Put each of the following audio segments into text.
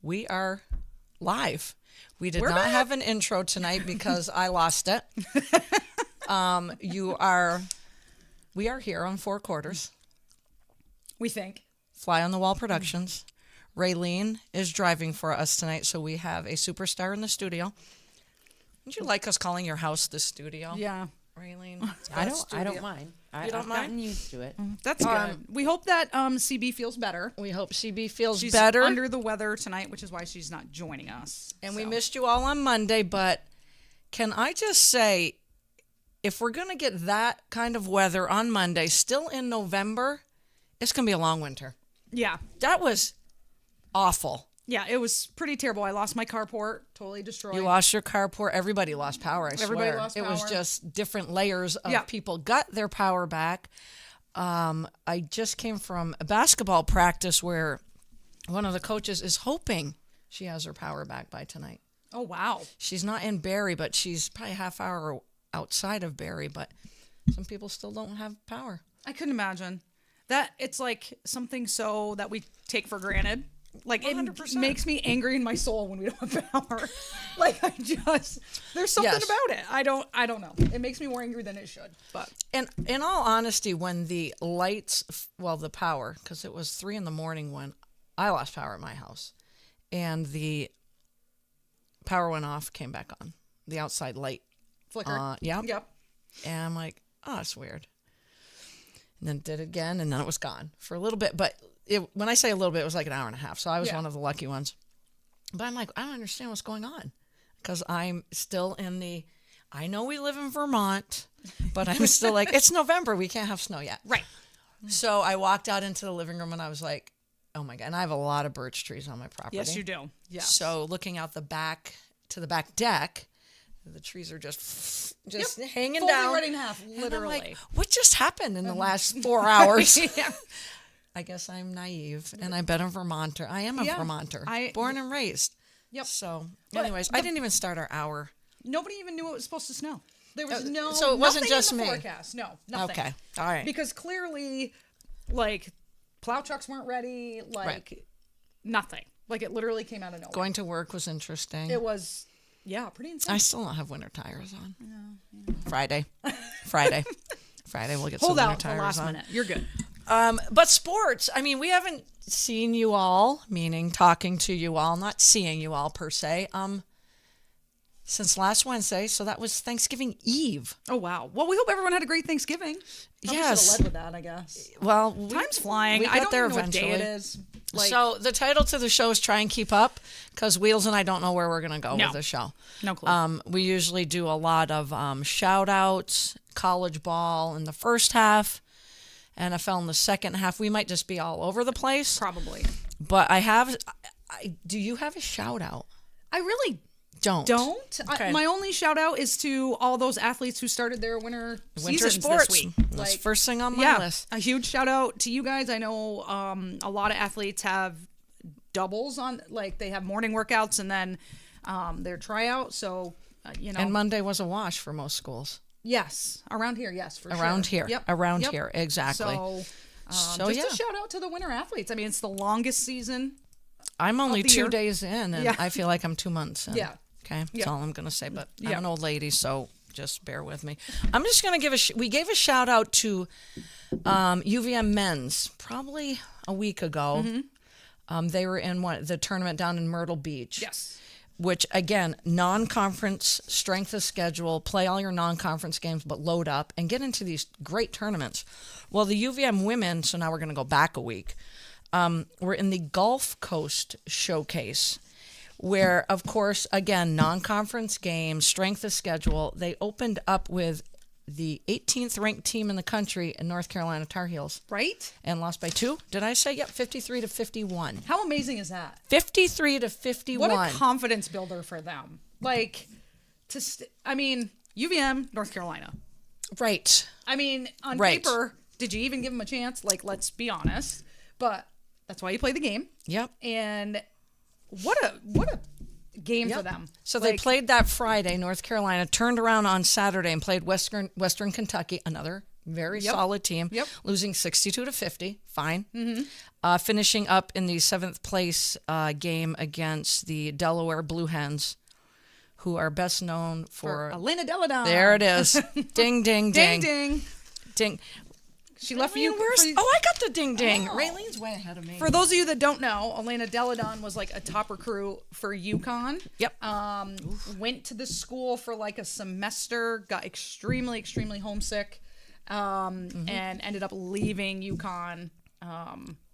We are live. We did We're not back. have an intro tonight because I lost it. We are here on Four Quarters, We think. Fly on the Wall Productions. Raylene is driving for us tonight, so we have a superstar in the studio. Would you like us calling your house the studio? Yeah. Raylene? I don't mind. You don't I've mind? gotten used to it. That's good. We hope that CB feels better. We hope CB feels She's better. under the weather tonight, which is why she's not joining us. And we missed you all on Monday, but can I just say, if we're going to get that kind of weather on Monday, still in November, it's going to be a long winter. Yeah. That was awful. Yeah, it was pretty terrible. I lost my carport, totally destroyed. You lost your carport. Everybody lost power, I Everybody swear. lost It was power. just different layers of Yeah. people got their power back. I just came from a basketball practice where one of the coaches is hoping she has her power back by tonight. Oh, wow. She's not in Barrie, but she's probably a half hour outside of Barrie, but some people still don't have power. I couldn't imagine. That it's like something so that we take for granted. Like 100%. it makes me angry in my soul when we don't have power. Like there's something Yes. about it. I don't know. It makes me more angry than it should. But And in all honesty, when the lights, the power, because it was 3 a.m. when I lost power at my house, and the power went off, came back on, the outside light. flicker. Yep. Yep. And I'm like, oh, it's weird. And then did it again, and then it was gone for a little bit. But when I say a little bit, it was like an hour and a half. So I was Yeah. one of the lucky ones. But I'm like, I don't understand what's going on. Because I'm still I know we live in Vermont, but I'm still like, it's November. We can't have snow yet. Right. So I walked out into the living room, and I was like, oh, my God. And I have a lot of birch trees on my property. Yes, you do. Yeah. So looking out the back to the back deck, the trees are just hanging Fully down. right in half, And I'm literally. like, what just happened in the last 4 hours? Yeah. I guess I'm naive, and I bet I'm a Vermonter. I am a Yeah, Vermonter, I- born and raised. Yep. So, But anyways, I didn't even start our hour. Nobody even knew it was supposed to snow. There was so it wasn't nothing just in the me. forecast. No, nothing. Okay, all right. Because clearly, like, plow trucks weren't ready. Like, Right. nothing. Like, it literally came out of nowhere. Going to work was interesting. It was, pretty insane. I still don't have winter tires on. Friday. Friday, we'll get Hold some winter out the tires last on. minute. You're good. But sports, I mean, we haven't seen you all, meaning talking to you all, not seeing you all per se, since last Wednesday. So that was Thanksgiving Eve. Oh, wow. Well, we hope everyone had a great Thanksgiving. Probably Yes. should have led with that, I guess. Well, Time's flying. We I got don't there even know what day eventually. it is. Like, So the title to the show is Try and Keep Up, because Wheels and I don't know where we're going to go No. with the show. no clue. We usually do a lot of shout outs, college ball in the first half, NFL in the second half. We might just be all over the place. Probably. But do you have a shout out? I really Don't. Okay. my only shout out is to all those athletes who started their winter seasons sports. this week. That's first thing on my list. A huge shout out to you guys. I know a lot of athletes have doubles on, like they have morning workouts and then their tryout. So And Monday was a wash for most schools. yes, around here, yes, for sure. Around here. Yep. Around Yep. here. Exactly. So, just a shout out to the winter athletes. I mean, it's the longest season. I'm only the 2 year. days in, and Yeah. I feel like I'm 2 months in. Yeah. Okay, that's Yeah. all I'm going to say. But I'm Yeah. an old lady, so just bear with me. I'm just going to give we gave a shout out to UVM men's probably a week ago. They were in the tournament down in Myrtle Beach. Yes. Which, again, non-conference strength of schedule, play all your non-conference games, but load up and get into these great tournaments. Well, the UVM women, so now we're going to go back a week, were in the Gulf Coast Showcase, where, of course, again, non-conference games, strength of schedule, they opened up with the 18th ranked team in the country in North Carolina Tar Heels Right? and lost by 2. Did I say? Yep, 53-51. How amazing is that? 53-51. What a confidence builder for them. Like, UVM, North Carolina. Right. I mean, on Right. paper, did you even give them a chance? Like, let's be honest. But that's why you play the game. Yep. And what a game for them. So they played that Friday. North Carolina turned around on Saturday and played Western Kentucky, another Very solid team. Yep. Losing 62-50. Fine. Mm-hmm. Finishing up in the 7th place game against the Delaware Blue Hens, who are best known for Elena Deladon. There it is. Ding, ding, Ding, ding. ding. Ding. She left Raylene, you. I got the ding, ding. Raylene's way ahead of me. For those of you that don't know, Elena Deladon was like a top recruit for UConn. Yep. Went to the school for like a semester, got extremely, extremely homesick, and ended up leaving UConn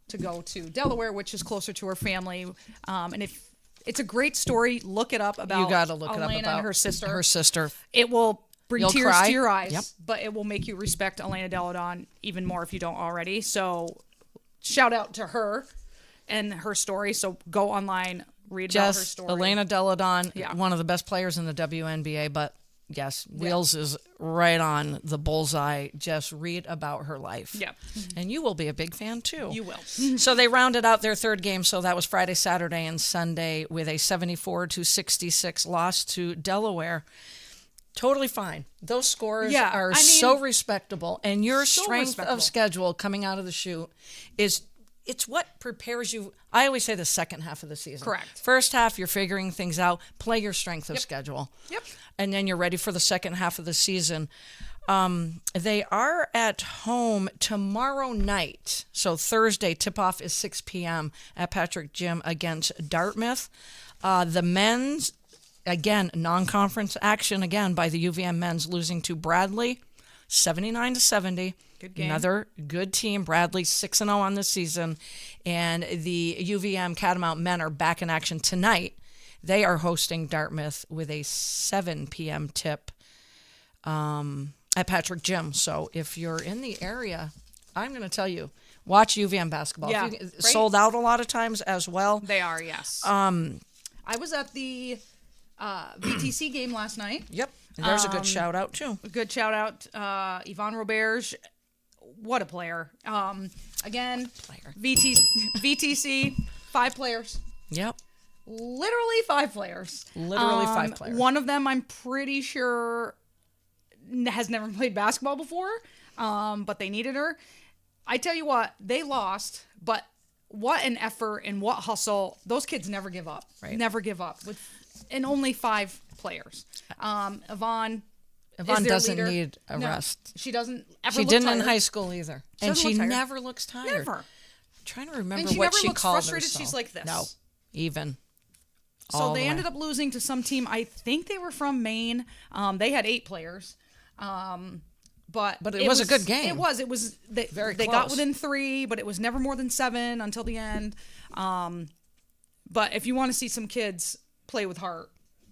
to go to Delaware, which is closer to her family. And if it's a great story, look it up about You got to look it up Elena about and her sister. Her sister. It will bring You'll tears cry. to your eyes, Yep. but it will make you respect Elena Deladon even more if you don't already. So shout out to her and her story. So go online, read about her Just story. Elena Deladon, Yeah. one of the best players in the WNBA, but yes, Wheels is right on the bullseye. Just read about her life. Yep. And you will be a big fan too. You will. So they rounded out their 3rd game. So that was Friday, Saturday, and Sunday with a 74-66 loss to Delaware. Totally fine. Those scores Yeah, are I mean, so respectable. And your so strength respectable. of schedule coming out of the chute it's what prepares you. I always say the second half of the season. Correct. First half, you're figuring things out. Play your strength of schedule. Yep. And then you're ready for the second half of the season. They are at home tomorrow night. So Thursday, tip-off is 6 p.m. at Patrick Gym against Dartmouth. The men's, again, non-conference action again by the UVM men's, losing to Bradley 79-70. Good game. Another good team. Bradley 6-0 on the season. And the UVM Catamount men are back in action tonight. They are hosting Dartmouth with a 7 p.m. tip at Patrick Gym. So if you're in the area, I'm going to tell you, watch UVM basketball. Yeah, Great. great. Sold out a lot of times as well. They are, yes. I was at the VTC game last night. Yep. And there's a good shout out too. A good shout out, Yvonne Roberge. What a player. Again, VTC, 5 players. Yep. Literally 5 players. Literally 5 players. One of them, I'm pretty sure, has never played basketball before, but they needed her. I tell you what, they lost, but what an effort and what hustle. Those kids never give up. Right. Never give up. And only 5 players. Yvonne Yvonne their doesn't leader. need a No, rest. she doesn't ever She look didn't tired. in high school either. And doesn't she look tired. never looks tired. Never. I'm trying to remember And she what never she looks called frustrated. herself. She's like this. No, even. So All they the ended way. up losing to some team. I think they were from Maine. They had 8 players. But it was a good game. It was. Very they got close. within 3, but it was never more than 7 until the end. But if you want to see some kids play with heart,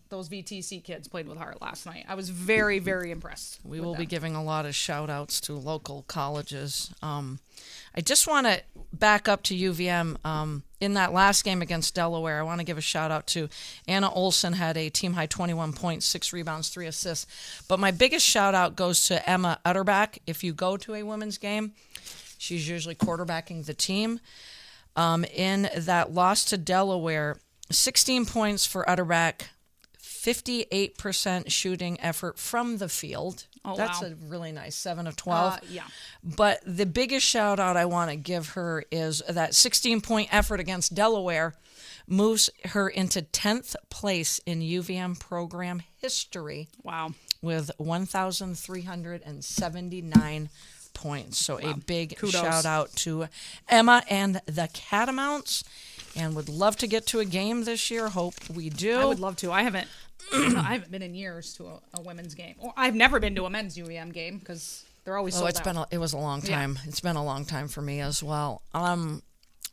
those VTC kids played with heart last night. I was very, very impressed. We will be giving a lot of shout outs to local colleges. I just want to back up to UVM. In that last game against Delaware, I want to give a shout out to Anna Olson, had a team high 21 points, 6 rebounds, 3 assists. But my biggest shout out goes to Emma Utterback. If you go to a women's game, she's usually quarterbacking the team. In that loss to Delaware, 16 points for Utterback, 58% shooting effort from the field. Oh, That's wow. a really nice 7 of 12. Yeah. But the biggest shout out I want to give her is that 16-point effort against Delaware moves her into 10th place in UVM program history Wow. with 1,379 points. So a big Kudos. shout out to Emma and the Catamounts. And would love to get to a game this year. Hope we do. I would love to. I haven't been in years to a women's game. Or I've never been to a men's UVM game because they're always sold out. It was a long time. It's been a long time for me as well.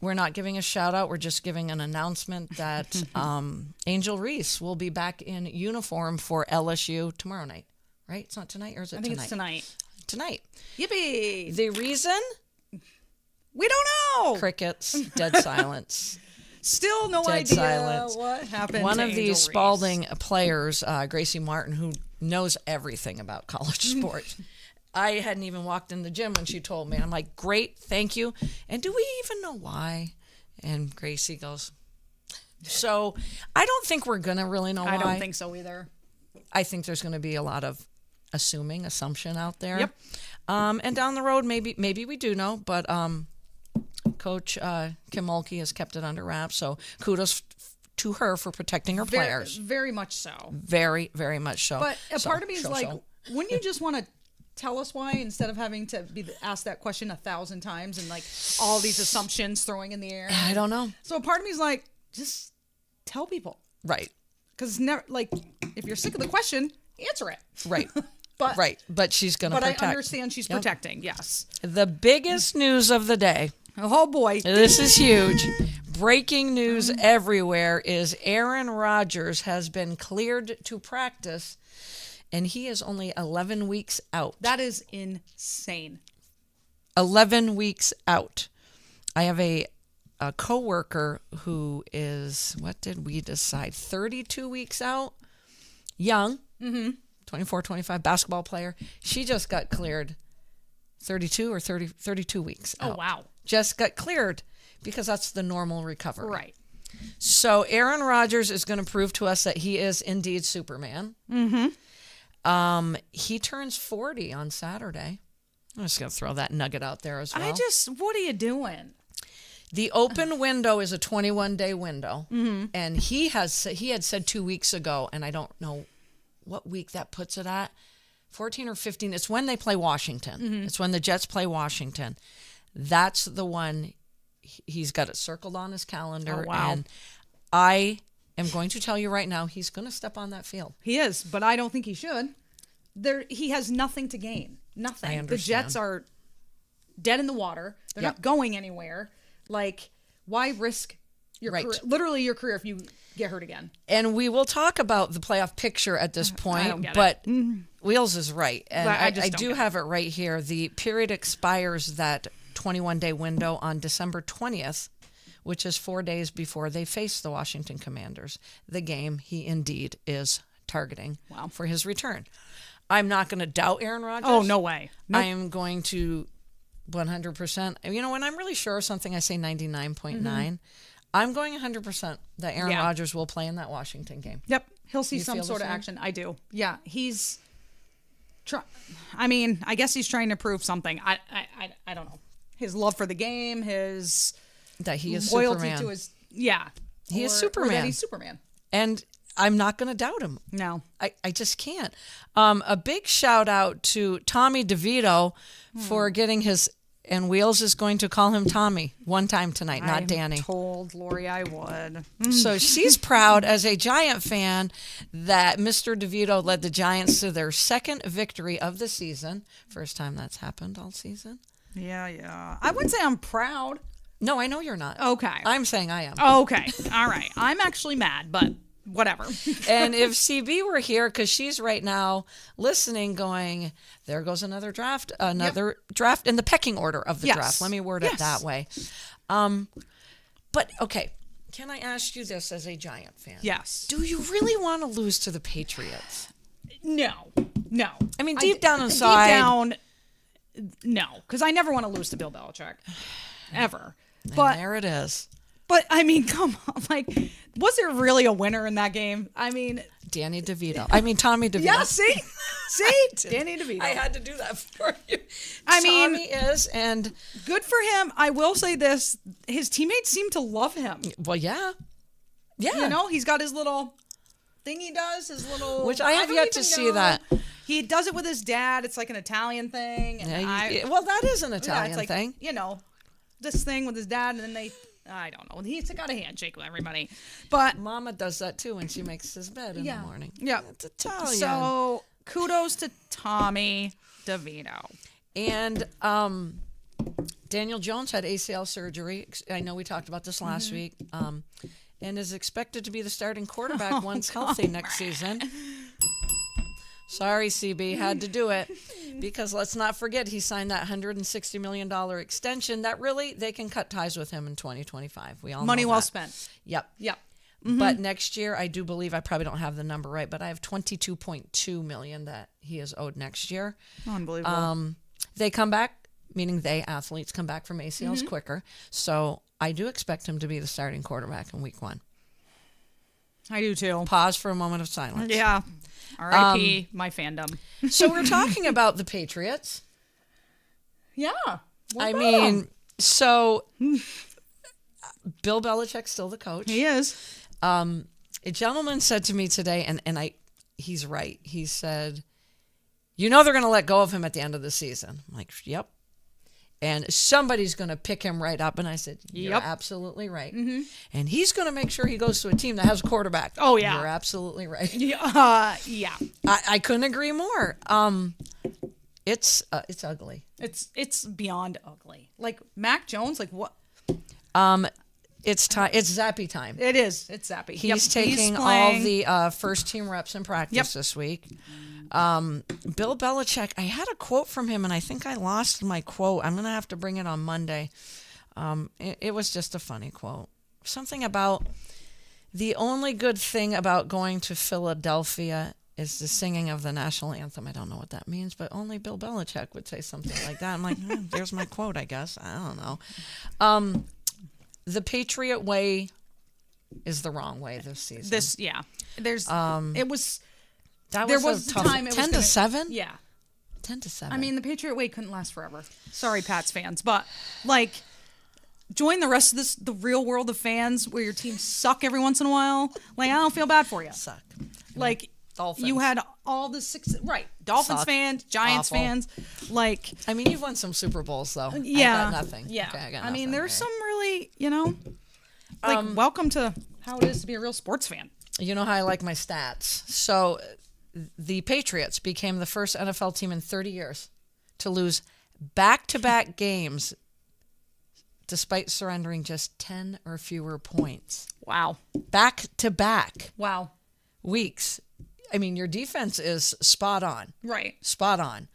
We're not giving a shout out. We're just giving an announcement that Angel Reese will be back in uniform for LSU tomorrow night. Right? It's not tonight, or is it I think tonight? it's tonight. Tonight. Yippee! The reason? We don't know. Crickets. Dead silence. Still no Dead idea silence. what happened. One to of Angel the Reese. Spalding players, Gracie Martin, who knows everything about college sports. I hadn't even walked in the gym when she told me. I'm like, great, thank you. And do we even know why? And Gracie goes, so I don't think we're going to really know why. I don't think so either. I think there's going to be a lot of assumption out there. Yep. And down the road, maybe we do know, but Coach Kim Mulkey has kept it under wraps. So kudos to her for protecting her players. Very much so. Very, very much so. But a part of me is wouldn't you just want to tell us why instead of having to be asked that question 1,000 times and like all these assumptions throwing in the air? I don't know. So a part of me is like, just tell people. Right. Because never, like, if you're sick of the question, answer it. Right. But right. But she's going to protect. But I understand she's protecting. Yes. The biggest news of the day. Oh boy. This is huge. Breaking news everywhere is Aaron Rodgers has been cleared to practice, and he is only 11 weeks out. That is insane. 11 weeks out. I have a coworker who is, what did we decide, 32 weeks out? Young, 24, 25, basketball player. She just got cleared 32 or 32 weeks out. Oh, wow. Just got cleared because that's the normal recovery. Right. So Aaron Rodgers is going to prove to us that he is indeed Superman. He turns 40 on Saturday. I'm just going to throw that nugget out there as well. What are you doing? The open window is a 21-day window, and he had said 2 weeks ago, and I don't know what week that puts it at, 14 or 15. It's when they play Washington. It's when the Jets play Washington. That's the one. He's got it circled on his calendar. Oh, wow. And I am going to tell you right now, he's going to step on that field. He is, but I don't think he should. He has nothing to gain. Nothing. I understand. The Jets are dead in the water. They're not going anywhere. Like, why risk your career, literally your career if you get hurt again? And we will talk about the playoff picture at this point, I don't get but Wheels is right. And But I I just don't do get have it right here. The period expires that 21-day window on December 20th, which is 4 days before they face the Washington Commanders, the game he indeed is targeting for his return. I'm not going to doubt Aaron Rodgers. Oh, no way. I am going to 100%. You know, when I'm really sure of something, I say 99.9. I'm going 100% that Aaron Rodgers will play in that Washington game. Yep. He'll see You some feel the sort of same? action. I do. Yeah. I guess he's trying to prove something. I don't know. His love for the game, his That he is loyalty Superman. to his, He is Or Superman. that he's Superman. And I'm not going to doubt him. No. I just can't. A big shout out to Tommy DeVito for getting his, and Wheels is going to call him Tommy one time tonight, not Danny. I told Lori I would. So she's proud as a Giant fan that Mr. DeVito led the Giants to their second victory of the season. First time that's happened all season. Yeah. I wouldn't say I'm proud. No, I know you're not. Okay. I'm saying I am. Okay. All right. I'm actually mad, but whatever. And if CB were here, because she's right now listening, going, there goes another draft in the pecking order of the draft. Let me word it that way. But, okay, can I ask you this as a Giant fan? Yes. Do you really want to lose to the Patriots? No. I mean, deep down inside. No, because I never want to lose to Bill Belichick. Ever. And But there it is. But I mean, come on, like, was there really a winner in that game? I mean, Tommy DeVito. Yeah, see, Danny DeVito. I had to do that for you. Tommy is, and good for him. I will say this: his teammates seem to love him. Well, yeah. You know, he's got his little thing he does, his little. Which I have don't yet to even see know. that. He does it with his dad. It's like an Italian thing. And Well, that is an Italian it's like, thing. You know, this thing with his dad, and then I don't know. He's got a handshake with everybody. But Mama does that too when she makes his bed in the morning. Yeah. It's Italian. So kudos to Tommy DeVito. And Daniel Jones had ACL surgery. I know we talked about this last week. And is expected to be the starting quarterback once healthy next season. Sorry, CB, had to do it. Because let's not forget, he signed that $160 million extension that really, they can cut ties with him in 2025. We all Money know well that. spent. Yep. Mm-hmm. But next year, I do believe, I probably don't have the number right, but I have $22.2 million that he is owed next year. Unbelievable. They come back, meaning athletes come back from ACLs quicker. So I do expect him to be the starting quarterback in week 1. I do too. Pause for a moment of silence. Yeah. R.I.P. My fandom. So we're talking about the Patriots. Yeah. What I about mean, him? so Bill Belichick's still the coach. He is. A gentleman said to me today, and he's right. He said, "You know they're going to let go of him at the end of the season." I'm like, "Yep." And somebody's going to pick him right up. And I said, "You're Yep. absolutely right." And he's going to make sure he goes to a team that has a quarterback. Oh, yeah. You're absolutely right. Yeah. I couldn't agree more. It's ugly. It's beyond ugly. Like Mac Jones, like what? It's time. It's Zappy time. It is. It's Zappy. He's taking all playing. the first team reps in practice Yep. this week. Bill Belichick, I had a quote from him, and I think I lost my quote. I'm going to have to bring it on Monday. It was just a funny quote. Something about the only good thing about going to Philadelphia is the singing of the national anthem. I don't know what that means, but only Bill Belichick would say something like that. I'm like, there's my quote, I guess. I don't know. The Patriot way is the wrong way this season. There's it was That there was, was a a tough time it was 10 to gonna- 7? yeah. 10 to 7. I mean, the Patriot way couldn't last forever. Sorry, Pats fans, but like join the rest of the real world of fans where your team suck every once in a while. Like I don't feel bad for you. suck. Like Dolphins. you had all the Dolphins Suck. fans, Giants Awful. fans, like I mean, you've won some Super Bowls, though. yeah, I got nothing. Yeah, Okay, I got I mean, nothing there's here. some really, like welcome to how it is to be a real sports fan. You know how I like my stats. So the Patriots became the first NFL team in 30 years to lose back-to-back games despite surrendering just 10 or fewer points. Wow, Back-to-back wow, weeks. I mean, your defense is spot on. right. Spot on.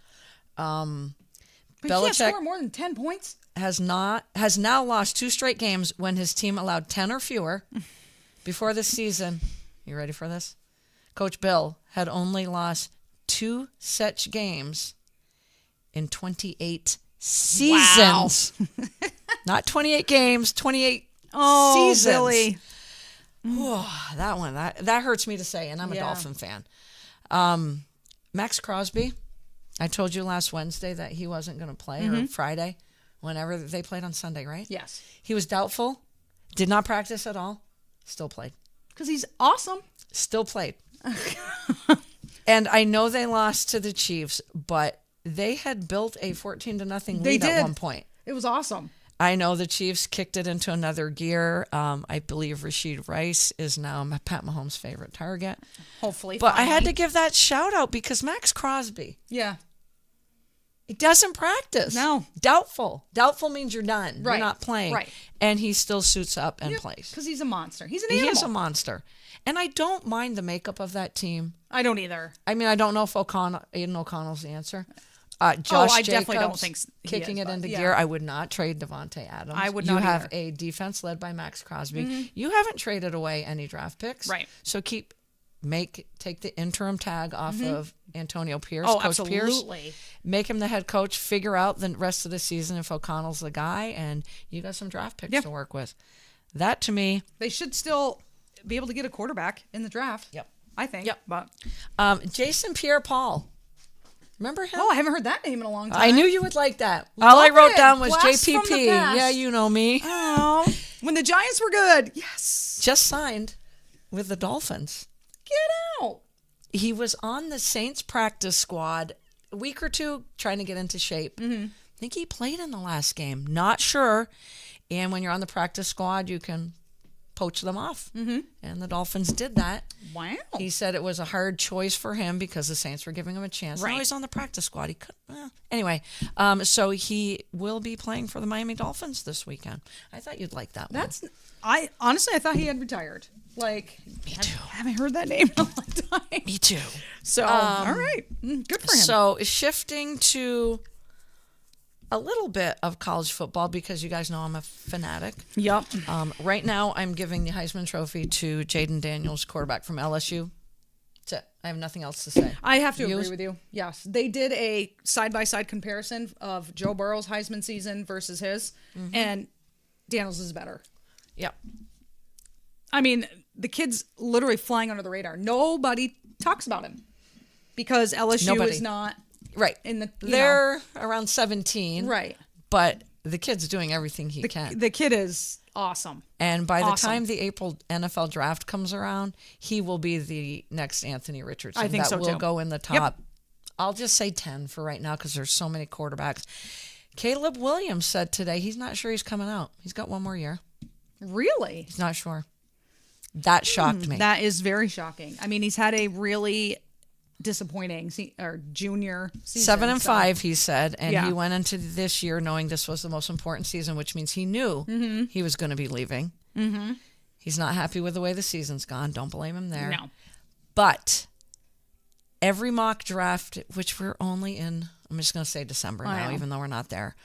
But you can't Belichick score more than 10 points. has now lost 2 straight games when his team allowed 10 or fewer. Before this season, you ready for this? Coach Bill had only lost 2 such games in 28 seasons. Not 28 games, 28 seasons. Billy. That one, that hurts me to say, and I'm a Yeah. Dolphin fan. Max Crosby, I told you last Wednesday that he wasn't going to play, or Friday, whenever they played on Sunday, right? Yes, He was doubtful, did not practice at all, still played. because he's awesome. Still played. And I know they lost to the Chiefs, but they had built a 14-0 They lead at did. one point. It was awesome. I know the Chiefs kicked it into another gear. I believe Rashid Rice is now Pat Mahomes' favorite target. Hopefully, But I had to finally. give that shout out because Max Crosby, Yeah, he doesn't practice. No. Doubtful. Doubtful means you're done. Right. You're not playing. Right. And he still suits up and plays. because he's a monster. He's an He animal. is a monster. And I don't mind the makeup of that team. I don't either. I mean, I don't know if Aiden O'Connell's the answer. Josh I Jacobs definitely don't think he kicking is, it but into yeah. gear. I would not trade Devontae Adams. I would You not have either. a defense led by Max Crosby. You haven't traded away any draft picks, Right. So take the interim tag off of Antonio Pierce, Oh, Coach Pierce. absolutely. Make him the head coach. Figure out the rest of the season if O'Connell's the guy, and you got some draft picks Yeah. to work with. That to me, They should still be able to get a quarterback in the draft. Yep. I think. Yep. But Jason Pierre-Paul. Remember him? I haven't heard that name in a long time. I knew you would like that. All I Love wrote it. down was Blast from the JPP. past. Yeah, you know me. Oh, when the Giants were good. Yes. Just signed with the Dolphins. Get out. He was on the Saints practice squad a week or two trying to get into shape. I think he played in the last game. Not sure. And when you're on the practice squad, you can poach them off. And the Dolphins did that. Wow. He said it was a hard choice for him because the Saints were giving him a chance. Right. Now he's on the practice squad. He could anyway. So he will be playing for the Miami Dolphins this weekend. I thought you'd like that one. I thought he had retired. Like, me too. I haven't heard that name in a long time. Me too. So, all right. Good for him. So shifting to a little bit of college football because you guys know I'm a fanatic. Yep. Right now, I'm giving the Heisman Trophy to Jaden Daniels, quarterback from LSU. That's it. I have nothing else to say. I have to You? agree with you. Yes. They did a side-by-side comparison of Joe Burrow's Heisman season versus his, and Daniels is better. Yep. I mean, the kid's literally flying under the radar. Nobody talks about him because LSU Nobody. is not Right. In the They're around 17. right. But the kid's doing everything he can. The kid is awesome. And by the time the April NFL draft comes around, he will be the next Anthony Richardson. I think that so, will too. go in the top. I'll just say 10 for right now because there's so many quarterbacks. Caleb Williams said today he's not sure he's coming out. He's got one more year. Really? He's not sure. That shocked me. That is very shocking. I mean, he's had a really disappointing junior season. 7-5, he said, and Yeah. he went into this year knowing this was the most important season, which means he knew he was going to be leaving. Mm-hmm. He's not happy with the way the season's gone. Don't blame him there. No. But every mock draft, which we're only in, I'm just going to say December now, even though we're not there.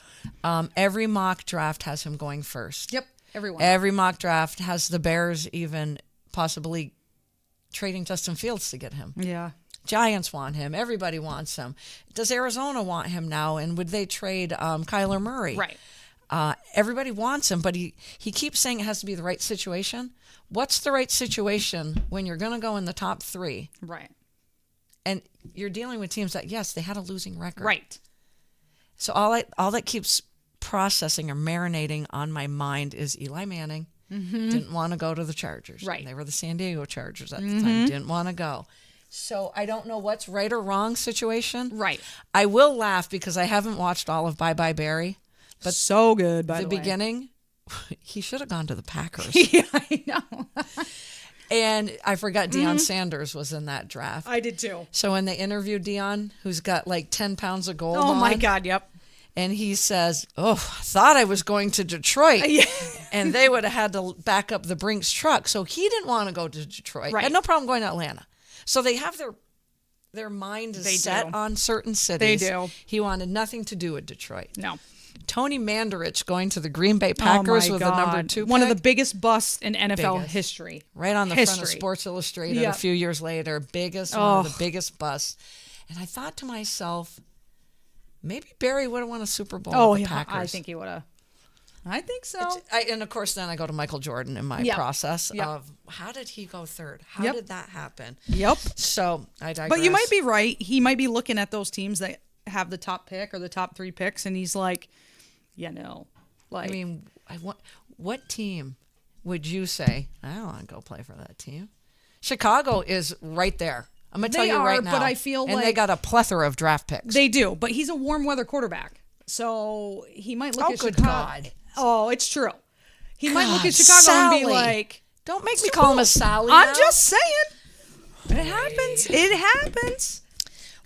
Every mock draft has him going first. Yep. Everyone. Every mock draft has the Bears even possibly trading Justin Fields to get him. Yeah. Giants want him. Everybody wants him. Does Arizona want him now? And would they trade Kyler Murray? Right. Everybody wants him, but he keeps saying it has to be the right situation. What's the right situation when you're going to go in the top 3? Right. And you're dealing with teams that, yes, they had a losing record. Right. So all that keeps processing or marinating on my mind is Eli Manning didn't want to go to the Chargers. Right. They were the San Diego Chargers at the time. Didn't want to go. So I don't know what's right or wrong situation. Right. I will laugh because I haven't watched all of Bye Bye Barry. But so good, by The the way. beginning, he should have gone to the Packers. Yeah, I know. And I forgot Deion Sanders was in that draft. I did too. So when they interviewed Deion, who's got like 10 pounds of gold Oh, my on, God. Yep. and he says, "Oh, I thought I was going to Detroit." And they would have had to back up the Brinks truck. So he didn't want to go to Detroit. Right. Had no problem going to Atlanta. So they have their mind is They set do. on certain cities. They do. He wanted nothing to do with Detroit. No. Tony Mandarich going to the Green Bay Packers with the number 2 One of pick. the biggest busts in NFL Biggest. history. Right on the front of History. Sports Illustrated Yep. a few years later. One of the biggest busts. And I thought to myself, maybe Barry would have won a Super Bowl Oh, with the yeah. Packers. I think he would have. I think so. And of course, then I go to Michael Jordan in my Yep. process Yep. of how did he go third? How Yep. did that happen? Yep. So I digress. But you might be right. He might be looking at those teams that have the top pick or the top 3 picks, and he's like, like, I mean, what team would you say, I don't want to go play for that team? Chicago is right there. I'm going to tell They you right are, now. but I feel and they like- got a plethora of draft picks. they do. But he's a warm weather quarterback, so he might look Oh, at good Chicago. God. Oh, it's true. He might look God, at Chicago and Sally. be like, Don't make me call him a Sally I'm now. just saying. It happens. It happens.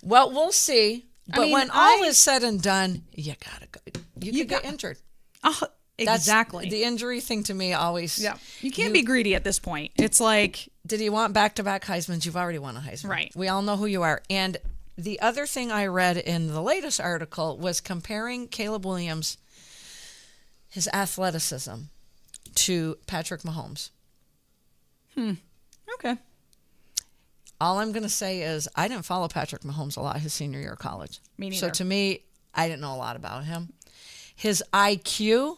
Well, we'll see. But mean, when all is said and done, you got to go. You could get injured. That's Exactly. The injury thing to me always. Yeah. You can't be greedy at this point. It's like, Did you want back-to-back Heismans? You've already won a Heisman. Right. We all know who you are. And the other thing I read in the latest article was comparing Caleb Williams, his athleticism, to Patrick Mahomes. okay. All I'm going to say is I didn't follow Patrick Mahomes a lot his senior year of college. Me neither. So to me, I didn't know a lot about him. His IQ,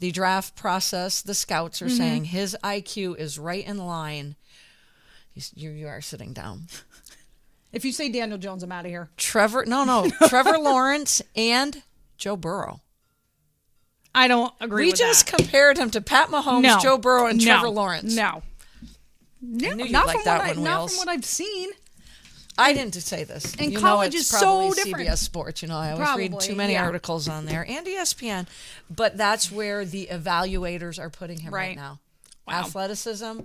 the draft process, the scouts are saying his IQ is right in line. You are sitting down. If you say Daniel Jones, I'm out of here. Trevor Lawrence and Joe Burrow. I don't agree We with just that. compared him to Pat Mahomes, No. Joe Burrow, and No. Trevor Lawrence. No. knew you'd not like from that what one, not Wheels. from what I've seen. I didn't say this. And you college know it's is probably so different. CBS Sports. You know, I always read Probably, too many yeah. articles on there and ESPN. But that's where the evaluators are putting him right Right. now. Wow. Athleticism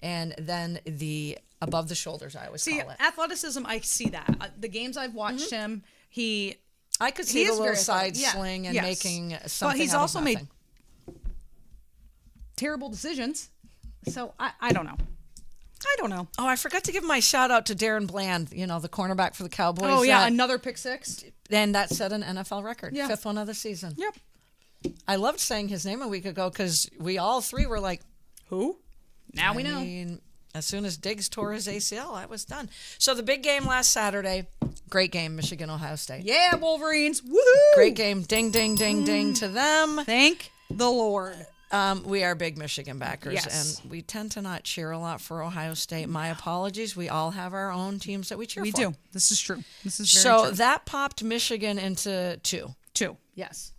and then the above the shoulders, I always See, call it. athleticism, I see that. The games I've watched him, I could he see the is little very side athletic. Yeah. sling and Yes. making something but he's out also of made nothing. terrible decisions. So I don't know. I don't know. Oh, I forgot to give my shout out to Darren Bland, you know, the cornerback for the Cowboys. Oh, yeah, that- another pick six. and that set an NFL record. Yeah. 5th one of the season. Yep. I loved saying his name a week ago because we all three were like, Who? Now we know. I mean, as soon as Diggs tore his ACL, I was done. So the big game last Saturday, great game, Michigan, Ohio State. Yeah, Wolverines. Woohoo! Great game. Ding, ding, ding, ding to them. Thank the Lord. We are big Michigan backers, Yes. and we tend to not cheer a lot for Ohio State. My apologies. We all have our own teams that we cheer We for. do. This is true. This is very So true. that popped Michigan into 2. 2. Yes.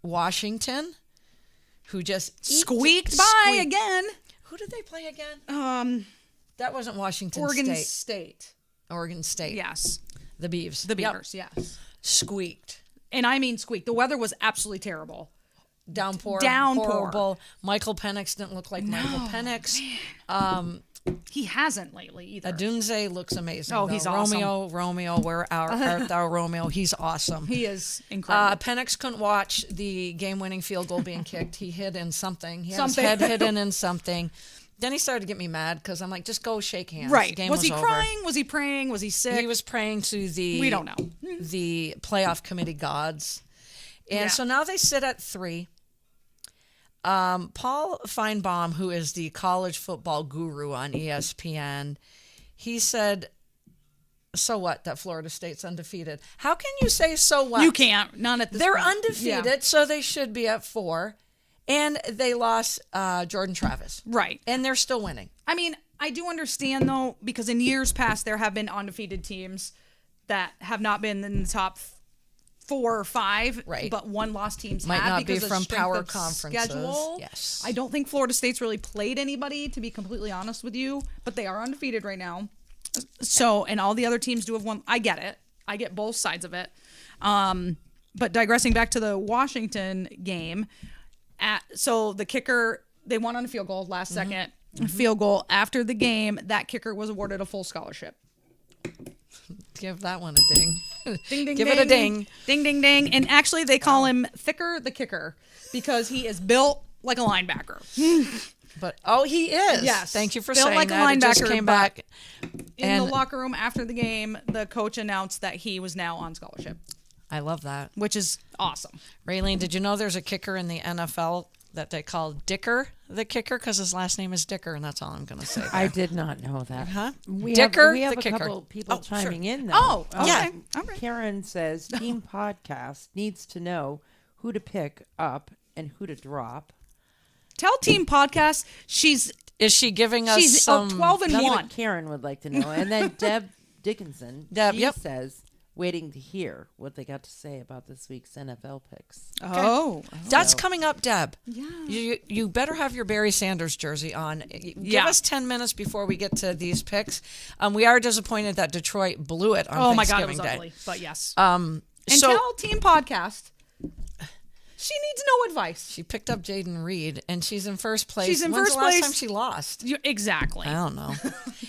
Washington, who just Squeaked by again. Who did they play again? That wasn't Washington Oregon State. State. Oregon State. Yes. The Beavs. The Yep. Beavers, yes. Squeaked. And I mean squeak. The weather was absolutely terrible. Downpour. Downpour. Horrible. Michael Penix didn't look like Michael Penix. He hasn't lately either. Adunze looks amazing. Oh, though. he's awesome. Romeo, where art thou, Romeo? He's awesome. He is incredible. Penix couldn't watch the game-winning field goal being kicked. He hid in something. He had Something. his head hidden in something. Then he started to get me mad because I'm like, just go shake hands. right. Game Was he over. crying? Was he praying? Was he sick? He was praying to the We don't know. the playoff committee gods, and Yeah. so now they sit at 3. Paul Feinbaum, who is the college football guru on ESPN, he said, "So what? That Florida State's undefeated? How can you say so what? You can't. None at this They're point. undefeated, Yeah. so they should be at 4, and they lost Jordan Travis, Right. and they're still winning." I mean, I do understand, though, because in years past, there have been undefeated teams that have not been in the top 4 or 5, Right. but one-loss teams Might have not be because of from strength power of conferences. schedule. Yes. I don't think Florida State's really played anybody, to be completely honest with you, but they are undefeated right now. So, and all the other teams do have won. I get it. I get both sides of it. But digressing back to the Washington game, so the kicker, they won on a field goal last second. Field goal after the game, that kicker was awarded a full scholarship. Give that one a ding. Ding, ding, Give ding. it a ding. Ding, ding, ding. And actually, they call him Thicker the Kicker because he is built like a linebacker. But he is. Yes. Thank you for Built saying like a that. It just linebacker, came but back. In And the locker room after the game, the coach announced that he was now on scholarship, I love that. which is awesome. Raylene, did you know there's a kicker in the NFL that they call Dicker the kicker because his last name is Dicker, and that's all I'm going to say. I did not know that. Huh? We Dicker we have the a kicker. couple people Oh, sure. chiming in, though. Oh, okay. Yeah. All right. Karen says, Team Podcast needs to know who to pick up and who to drop. Tell Team Podcast Is she giving us she's some 12 and That's 1. what Karen would like to know. And then Deb Dickinson, Deb, she yep. says, waiting to hear what they got to say about this week's NFL picks. Oh. That's coming up, Deb. Yeah. You better have your Barry Sanders jersey on. Give Yeah. us 10 minutes before we get to these picks. We are disappointed that Detroit blew it on Oh my God, it Thanksgiving was Day. ugly. But yes. And and so tell Team Podcast she needs no advice. she picked up Jaden Reed, and she's in first place. She's in When's first the last place. time she lost? Exactly. I don't know.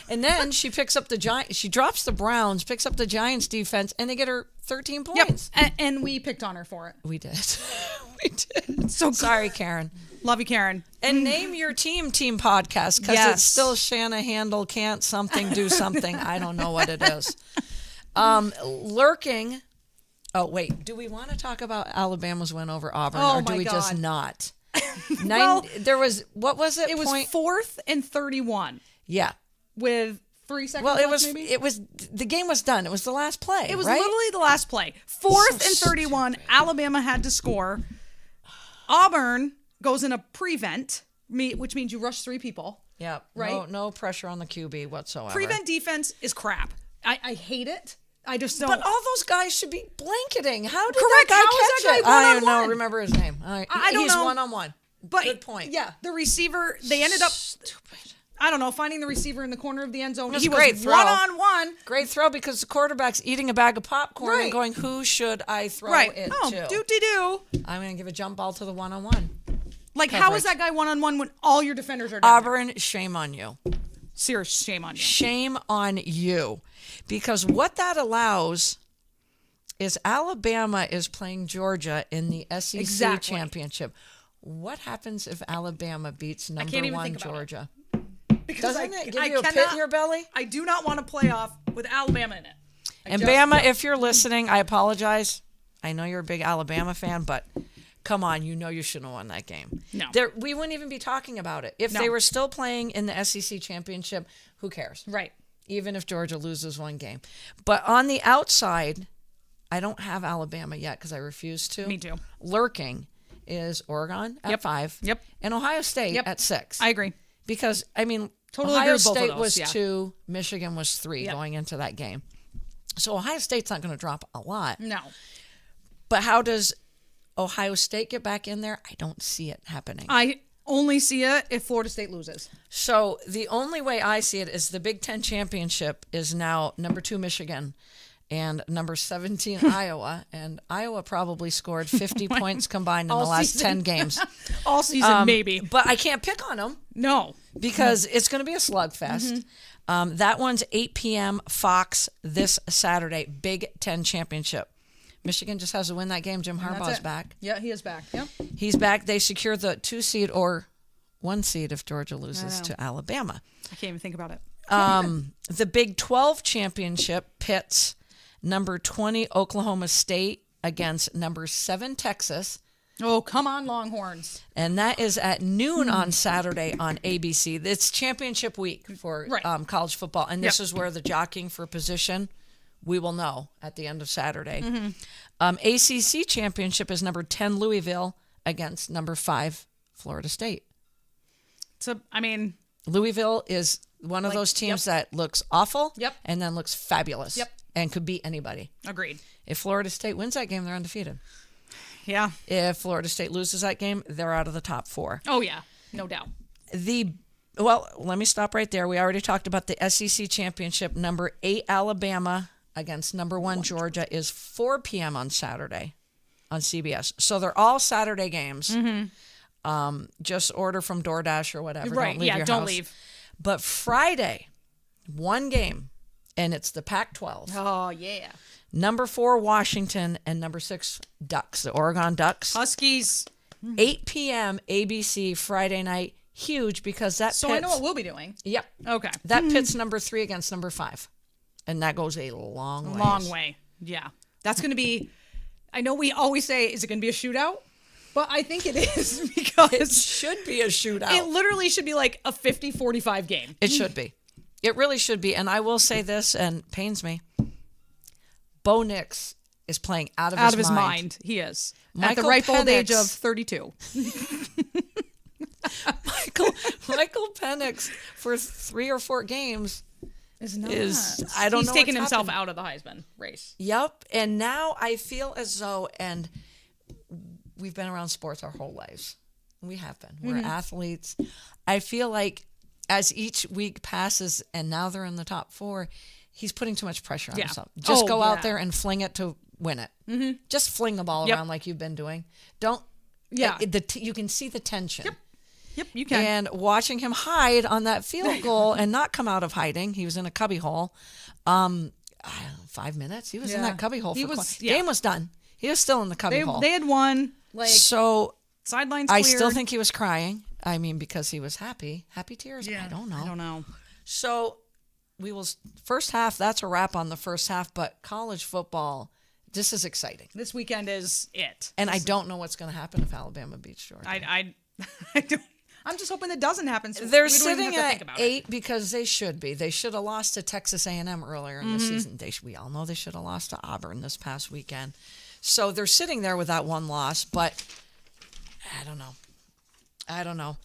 And then she picks up the Giants. She drops the Browns, picks up the Giants defense, and they get her 13 Yep. points. And we picked on her for it. We did. We did. So Sorry, Karen. Love you, Karen. And name your team podcast because Yes. it's still Shanna Handle can't something do something. I don't know what it is. Lurking. Oh wait, do we want to talk about Alabama's win over Auburn, Oh, or do my we just God. not? Well, There was what was it? It was Point- 4th and 31 yeah. with 3 seconds Well, left, maybe? it was the game was done. It was the last play. It was right? literally the last play. 4th and 31, Alabama had to score. Auburn goes in a prevent, which means you rush 3 people. Yeah. Right? No pressure on the QB whatsoever. Prevent defense is crap. I hate it. I just don't. But all those guys should be blanketing. How did Correct. that guy How is catch that it? guy I don't know. one-on-one? Remember his name. I don't He's know. one-on-one. But Good point. Yeah, the receiver, they ended up, Stupid. I don't know, finding the receiver in the corner of the end zone. was He a great was throw. one-on-one. Great throw because the quarterback's eating a bag of popcorn Right. and going, who should I throw Right. it Oh, to? doo-dee-doo. I'm going to give a jump ball to the one-on-one. Like, how is Coverage. that guy one-on-one when all your defenders are down there? Auburn, shame on you. Serious shame on you. Shame on you. Because what that allows is Alabama is playing Georgia in the SEC Exactly. championship. What happens if Alabama beats number can't even 1 think about it. Georgia? Because Doesn't it give you a pit in your belly? I do not want a playoff with Alabama in it. And Bama, if you're listening, I apologize. I know you're a big Alabama fan, but come on, you know you shouldn't have won that game. No. We wouldn't even be talking about it. If No. they were still playing in the SEC championship, who cares? Right. Even if Georgia loses one game. But on the outside, I don't have Alabama yet because I refuse to. Me too. Lurking is Oregon at Yep. 5. Yep. And Ohio State Yep. at 6. I agree. Because, I mean, Totally agree Ohio with both of State those, was yeah. 2, Michigan was 3 Yep. going into that game. So Ohio State's not going to drop a lot. No. But how does Ohio State get back in there? I don't see it happening. I only see it if Florida State loses. So the only way I see it is the Big Ten championship is now number 2 Michigan and number 17 Iowa. And Iowa probably scored 50 points combined in All the last season. 10 games. All season, maybe. But I can't pick on them No. because it's going to be a slugfest. That one's 8 p.m. Fox this Saturday, Big Ten championship. Michigan just has to win that game. Jim That's Harbaugh's it. back. Yeah, he is back. Yep. He's back. They secure the 2 seed or 1 seed if Georgia loses to Alabama. I can't even think about it. The Big 12 championship pits number 20 Oklahoma State against number 7 Texas. Oh, come on, Longhorns. And that is at noon on Saturday on ABC. It's championship week for Right. college football. And this Yep. is where the jockeying for position, we will know at the end of Saturday. Mm-hmm. ACC championship is number 10 Louisville against number 5 Florida State. So, I mean, Louisville is one of Like, those teams that looks awful Yep. and then looks fabulous Yep. and could beat anybody. agreed. If Florida State wins that game, they're undefeated. Yeah. If Florida State loses that game, they're out of the top 4. Oh, yeah. No doubt. Well, let me stop right there. We already talked about the SEC championship. Number 8 Alabama against number 1 Georgia is 4 p.m. on Saturday on CBS. So they're all Saturday games. Just order from DoorDash or whatever. Right. Don't leave Yeah, your don't house. leave. But Friday, 1 game, and it's the Pac-12. Oh, yeah. Number 4 Washington and number 6 Ducks, the Oregon Ducks. Huskies. 8 p.m. ABC Friday night. Huge because that So pits, I know what we'll be doing. Yep. Okay. That pits number 3 against number 5. And that goes a long way. Long way. Yeah. That's going to be, I know we always say, is it going to be a shootout? But I think it is It because should be a shootout. it literally should be like a 50-45 game. It should be. It really should be. And I will say this, and pains me. Bo Nix is playing out of his mind. He is. At Michael the ripe old age Penix- of 32. Michael Penix for 3 or 4 games Is not. I don't He's know taken what's himself happened. out of the Heisman race. Yep. And now I feel as though, and we've been around sports our whole lives. We have been. We're athletes. I feel like as each week passes and now they're in the top 4, he's putting too much pressure on Yeah. himself. Just Oh, go yeah. out there and fling it to win it. Mm-hmm. Just fling the ball Yep. around like you've been doing. Don't. Yeah. You can see the tension. Yep, you can. And watching him hide on that field goal and not come out of hiding, he was in a cubby hole. I don't know, 5 minutes. He was in Yeah. that cubby hole. He for was- yeah. Game was done. He was still in the cubby hole. They had won. Like, So sidelines I cleared. still think he was crying. I mean, because he was happy tears. Yeah, I don't know. I don't know. So we will first half. That's a wrap on the first half. But college football, this is exciting, This weekend is it. and I don't know what's going to happen if Alabama beats Georgia. I don't. I'm just hoping that doesn't happen. So They're we don't even sitting have to at think about it. 8 because they should be. They should have lost to Texas A&M earlier in the Mm-hmm. season. We all know they should have lost to Auburn this past weekend. So they're sitting there with that 1 loss, but I don't know.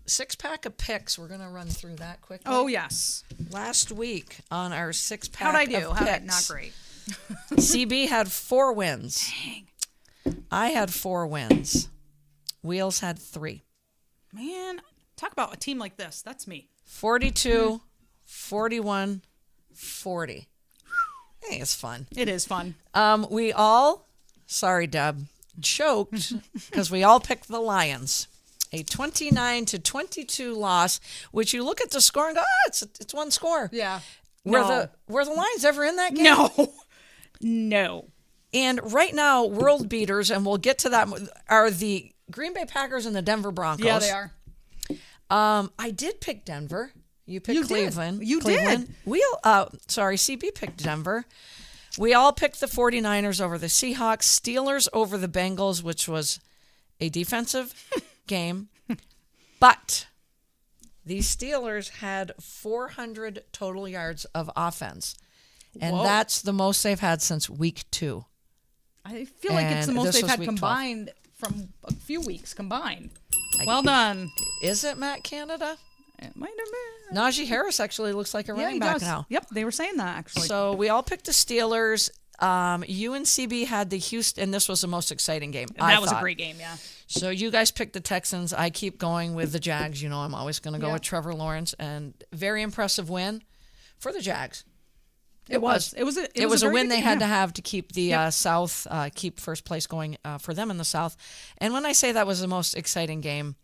6-pack of picks. We're going to run through that quickly. Oh yes. Last week on our 6-pack How'd I do? of How'd I, picks, not great. CB had 4 wins. Dang. I had 4 wins. Wheels had 3. Man, talk about a team like this. That's me. 42, 41, 40. Hey, it's fun. It is fun. We all, sorry, Deb, choked because we all picked the Lions. A 29-22 loss, which you look at the score and go, it's 1 score. Yeah. Were the Lions ever in that game? No. No. And right now, world beaters, and we'll get to that, are the Green Bay Packers and the Denver Broncos. Yeah, they are. I did pick Denver. You picked You did. Cleveland. You Cleveland. CB picked Denver. We all picked the 49ers over the Seahawks, Steelers over the Bengals, which was a defensive game. But the Steelers had 400 total yards of offense. And Whoa. that's the most they've had since week 2. I feel like it's the And most this they've was had week 12. combined from a few weeks combined. Well done. Is it Matt Canada? It might have been. Najee Harris actually looks like a Yeah, running he back does. now. Yep, they were saying that actually. So we all picked the Steelers. UNCB had the Houston, and this was the most exciting game. And that was a great game, yeah. So you guys picked the Texans. I keep going with the Jags. You know I'm always going to go Yeah. with Trevor Lawrence, and very impressive win for the Jags. It was. It was a win very they good had game, to have to keep the South, keep first place going for them in the South. And when I say that was the most exciting game,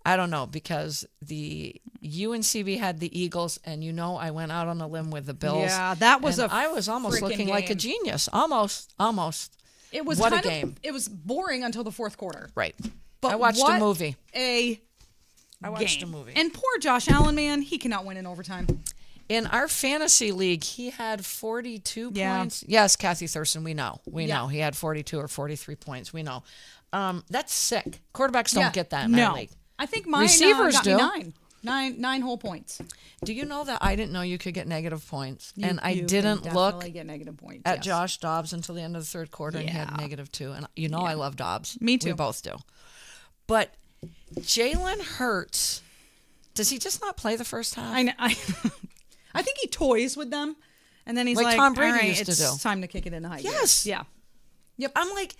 I don't know, because the UNCB had the Eagles, and I went out on a limb with the Bills. Yeah, that was and a I was almost freaking looking like a game. genius. Almost. It was What a kind of, game. It was boring until the fourth quarter. Right. But I watched what a movie. I watched game. a movie. And poor Josh Allen, man, he cannot win in overtime. In our fantasy league, he had 42 Yeah. points. Yes, Kathy Thurston, we know. We Yeah. know. He had 42 or 43 points. We know. That's sick. Quarterbacks don't Yeah. get that in no. our league. I think mine Receivers got do. me nine whole points. Do you know that I didn't know you could get negative points? And I You didn't can look definitely get negative points. at yes. Josh Dobbs until the end of the third quarter, and he had Yeah. -2. And I love Dobbs. Me too. We both do. But Jalen Hurts, does he just not play the first half? I think he toys with them, and then he's Like like, Tom Brady all right, used to it's do. time to kick it into high gear. Yes. Yeah. I'm like,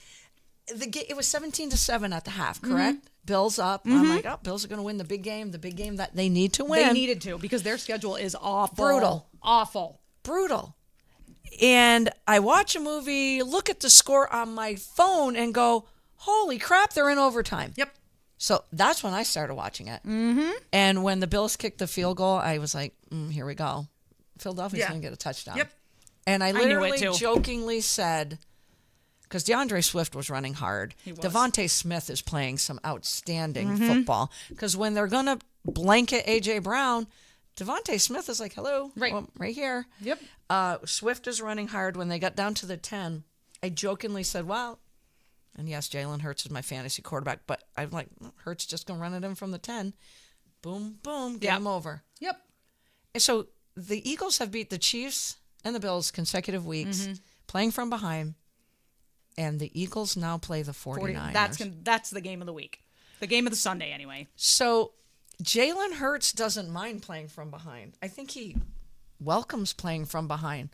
it was 17-7 at the half, Mm-hmm. correct? Bills up. I'm like, Bills are going to win the big game that they need to win. They needed to because their schedule is awful. Brutal. Awful. Brutal. And I watch a movie, look at the score on my phone, and go, holy crap, they're in overtime. Yep. So that's when I started watching it. Mm-hmm. And when the Bills kicked the field goal, I was like, here we go. Philadelphia's Yeah. going to get a touchdown. Yep. And I knew it literally too. jokingly said, because DeAndre Swift was running hard. He was. Devontae Smith is playing some outstanding Mm-hmm. football. Because when they're going to blanket A.J. Brown, Devontae Smith is like, hello, Right. well, right here. Yep. Swift is running hard. When they got down to the 10, I jokingly said, well, and yes, Jalen Hurts is my fantasy quarterback, but I'm like, Hurts just going to run it in from the 10. Boom, boom, game over. Yep. And so the Eagles have beat the Chiefs and the Bills consecutive weeks, playing from behind, and the Eagles now play the 49ers. That's the game of the week. The game of the Sunday, anyway. So Jalen Hurts doesn't mind playing from behind. I think he welcomes playing from behind.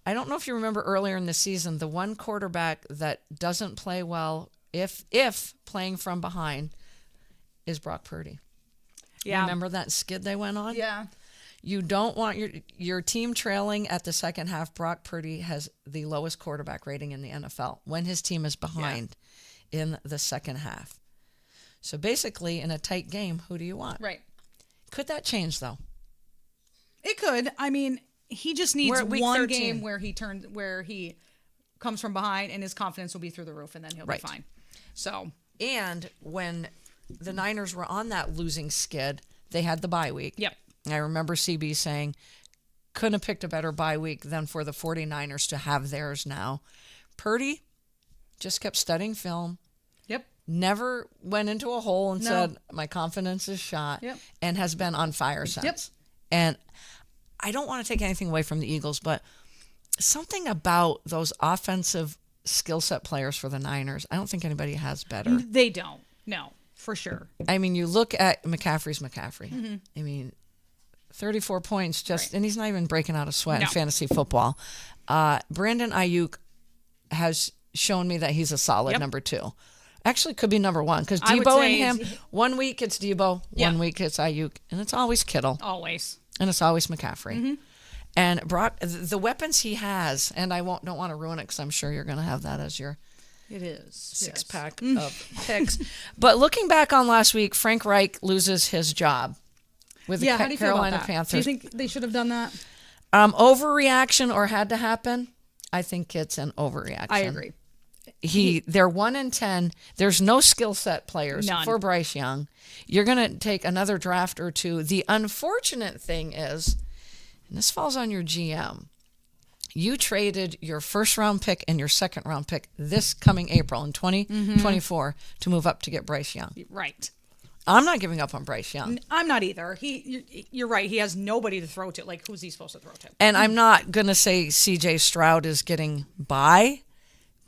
I don't know if you remember earlier in the season, the one quarterback that doesn't play well if playing from behind is Brock Purdy. Yeah. Remember that skid they went on? Yeah. You don't want your team trailing at the second half. Brock Purdy has the lowest quarterback rating in the NFL when his team is behind in the second half. So basically, in a tight game, who do you want? Right. Could that change, though? It could. I mean, he just needs We're at week one 13. game where he comes from behind and his confidence will be through the roof, and then he'll Right. be fine. So And when the Niners were on that losing skid, they had the bye week. Yep. I remember CB saying, couldn't have picked a better bye week than for the 49ers to have theirs now. Purdy just kept studying film. Yep. Never went into a hole and No. said, my confidence is shot, Yep. and has been on fire since. Yep. And I don't want to take anything away from the Eagles, but something about those offensive skill set players for the Niners, I don't think anybody has better. They don't. No, for sure. I mean, you look at McCaffrey's McCaffrey. I mean, 34 points just, and he's not even breaking out a sweat in No. fantasy football. Brandon Ayuk has shown me that he's a solid Yep. number 2. Actually, could be number 1 because I would Debo say and him. 1 week it's Debo, Yeah. 1 week it's Ayuk, and it's always Kittle, Always. and it's always McCaffrey. And Brock, the weapons he has, and I don't want to ruin it because I'm sure you're going to have that as your It is. 6-pack of picks. But looking back on last week, Frank Reich loses his job with the Yeah, how do you feel about Carolina that? Panthers. Do you think they should have done that? Overreaction or had to happen? I think it's an overreaction. I agree. They're 1-10. There's no skill set players None. for Bryce Young. You're going to take another draft or two. The unfortunate thing is, and this falls on your GM, you traded your first round pick and your second round pick this coming April in 2024 to move up to get Bryce Young. Right. I'm not giving up on Bryce Young. I'm not either. You're right. He has nobody to throw to. Like, who's he supposed to throw to? And I'm not going to say CJ Stroud is getting by,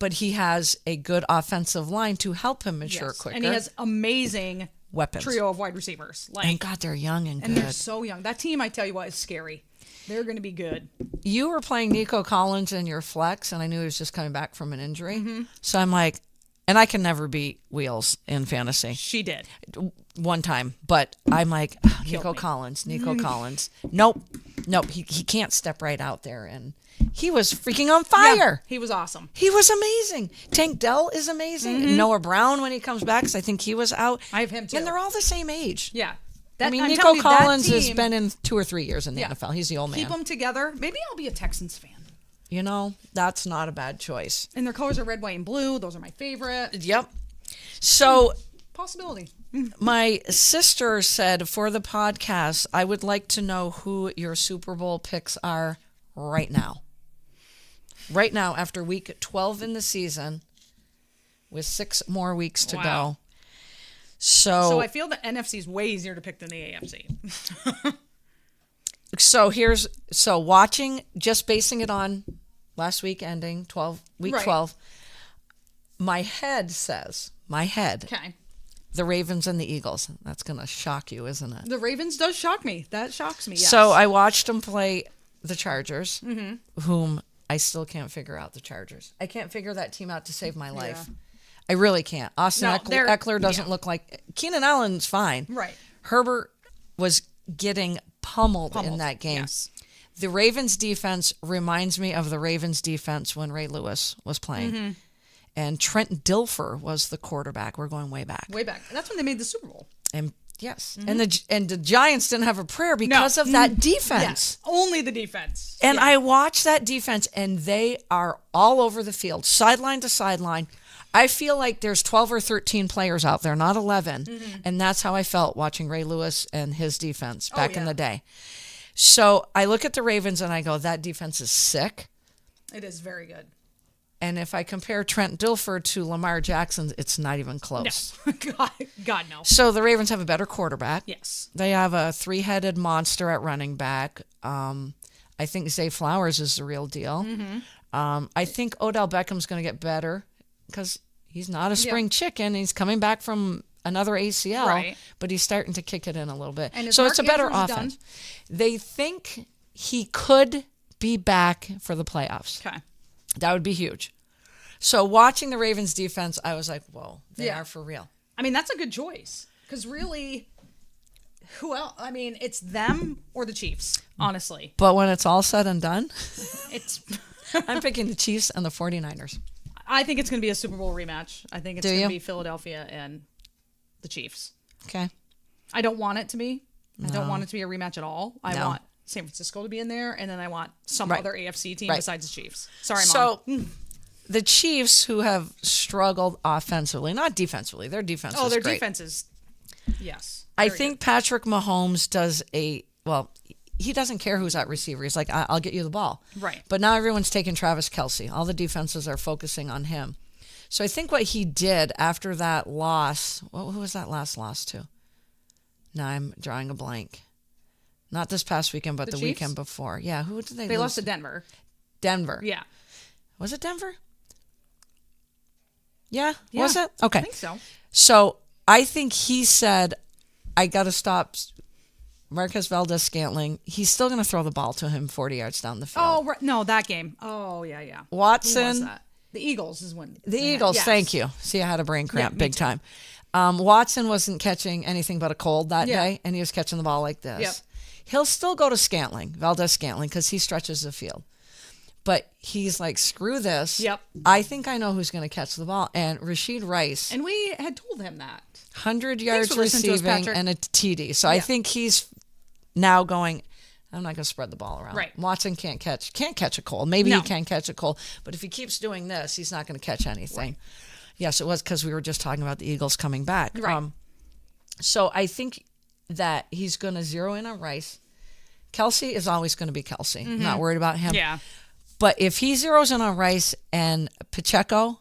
but he has a good offensive line to help him mature Yes. quicker. And he has amazing weapons. trio of wide receivers. Like, And God, they're young and and good. they're so young. That team, I tell you what, is scary. They're going to be good. You were playing Nico Collins in your flex, and I knew he was just coming back from an injury. Mm-hmm. So I'm like, and I can never beat Wheels in fantasy. She did. One time, but I'm like, Nico me. Collins. Nope. He can't step right out there. And he was freaking on fire. Yeah, he was awesome. He was amazing. Tank Dell is amazing. And Noah Brown when he comes back, because I think he was out. I have him too. And they're all the same age. Yeah. I mean, I'm Nico telling you, that Collins has team- been in 2 or 3 years in the Yeah. NFL. He's the old man. Keep them together. Maybe I'll be a Texans fan. You know, that's not a bad choice. And their colors are red, white, and blue. Those are my favorite. Yep. So Possibility. my sister said for the podcast, I would like to know who your Super Bowl picks are right now. Right now, after week 12 in the season, with 6 more weeks to Wow. go. So I feel the NFC is way easier to pick than the AFC. So watching, just basing it on last week ending, week Right. 12, my head says, Okay. the Ravens and the Eagles. That's going to shock you, isn't it? The Ravens does shock me. That shocks me. Yes. So I watched them play the Chargers, whom I still can't figure out the Chargers. I can't figure that team out to save my life. Yeah. I really can't. Austin No, they're- Eckler doesn't yeah. look like... Keenan Allen's fine. Right. Herbert was getting pummeled in that game. Yes. The Ravens defense reminds me of the Ravens defense when Ray Lewis was playing. And Trent Dilfer was the quarterback. We're going way back. Way back. That's when they made the Super Bowl. And yes. And the Giants didn't have a prayer because of that defense. Yes. Only the defense. And I watched that defense, and they are all over the field, sideline to sideline. I feel like there's 12 or 13 players out there, not 11. And that's how I felt watching Ray Lewis and his defense back in yeah. the day. So I look at the Ravens, and I go, that defense is sick. It is very good. And if I compare Trent Dilfer to Lamar Jackson, it's not even close. God, no. So the Ravens have a better quarterback. Yes. They have a 3-headed monster at running back. I think Zay Flowers is the real deal. I think Odell Beckham's going to get better because he's not a spring chicken. He's coming back from another ACL, Right. but he's starting to kick it in a little bit. And is So it's a Mark better Andrews offense. They think he could be back for the playoffs. Okay. That would be huge. So watching the Ravens defense, I was like, whoa, they Yeah. are for real. I mean, that's a good choice. Because really, who else? I mean, it's them or the Chiefs, honestly. But when it's all said and done, It's. I'm picking the Chiefs and the 49ers. I think it's going to be a Super Bowl rematch. I think it's Do going you? to be Philadelphia and the Chiefs. Okay. I don't want it to be. I don't want it to be a rematch at all. I No. want San Francisco to be in there, and then I want some Right. other AFC team Right. besides the Chiefs. Sorry, Mom. So the Chiefs, who have struggled offensively, not defensively, their defense is their great. defense is, yes. I very think Patrick Mahomes does he doesn't care who's at receiver. He's like, I'll get you the ball. Right. But now everyone's taking Travis Kelce. All the defenses are focusing on him. So I think what he did after that loss, who was that last loss to? Now I'm drawing a blank. Not this past weekend, but the Chiefs? weekend before. Yeah, who did they They lose lost to Denver. Denver. Yeah. Was it Denver? Yeah, Yeah, was it? Okay. I think so. So I think he said, I got to stop Marquez Valdez-Scantling. He's still going to throw the ball to him 40 yards down the field. Oh, right. No, that game. Oh, yeah, yeah. Who was Watson, that? The Eagles is when. the Eagles, Yes. thank you. See, I had a brain cramp me big too. time. Watson wasn't catching anything but a cold that Yeah. day, and he was catching the ball like this. Yep. He'll still go to Valdez-Scantling, because he stretches the field. But he's like, screw this. Yep. I think I know who's going to catch the ball. And Rashid Rice, And we had told him that. 100 yards for listening to us, receiving Patrick. and a TD. So I Yeah. think he's now going, I'm not going to spread the ball around. Right. Watson can't catch a cold. Maybe No. he can catch a cold, but if he keeps doing this, he's not going to catch anything. Yes, it was because we were just talking about the Eagles coming back. Right. So I think that he's going to zero in on Rice. Kelce is always going to be Kelce. I'm not worried about him. Mm-hmm. Yeah. But if he zeroes in on Rice, and Pacheco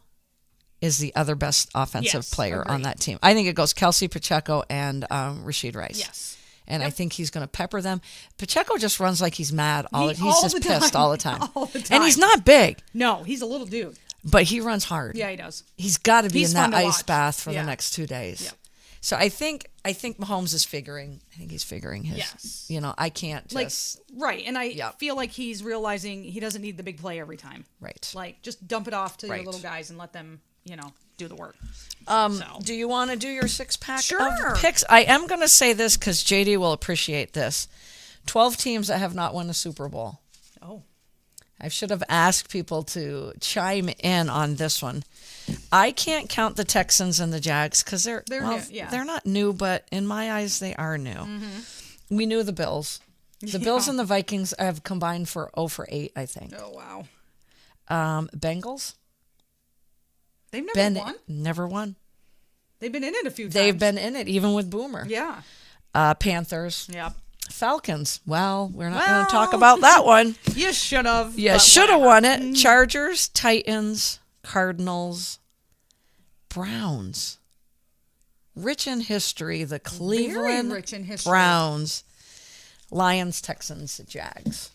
is the other best offensive Yes, player on agreed. that team. I think it goes Kelce, Pacheco, and Rashid Rice. Yes. And I think he's going to pepper them. Pacheco just runs like he's mad. He's all just the pissed time. all the time. All the And he's time. not big. No, he's a little dude. but he runs hard. Yeah, he does. He's got to be He's in that fun to ice watch. bath for Yeah. the next 2 days. Yep. So I think Mahomes is figuring. I think he's figuring his. Yes. I can't just Right, and I Yep. feel like he's realizing he doesn't need the big play every time. right. Like, just dump it off to Right. your little guys and let them, do the work. Do you want to do your 6-pack Sure. of picks? I am going to say this because JD will appreciate this. 12 teams that have not won a Super Bowl. Oh, I should have asked people to chime in on this one. I can't count the Texans and the Jags because they're new, yeah. they're not new, but in my eyes they are new. We knew the Bills. The Bills and the Vikings have combined for 0 for 8, I think. oh wow. Bengals They've never won. never won. They've been in it a few times. They've been in it even with Boomer. Yeah. Panthers, Yep. Falcons. Well, we're not going Well. to talk about that one. You should have. Yeah, should have won it. Chargers, Titans, Cardinals, Browns. Rich in history, the Cleveland rich in history. Browns, Lions, Texans, Jags.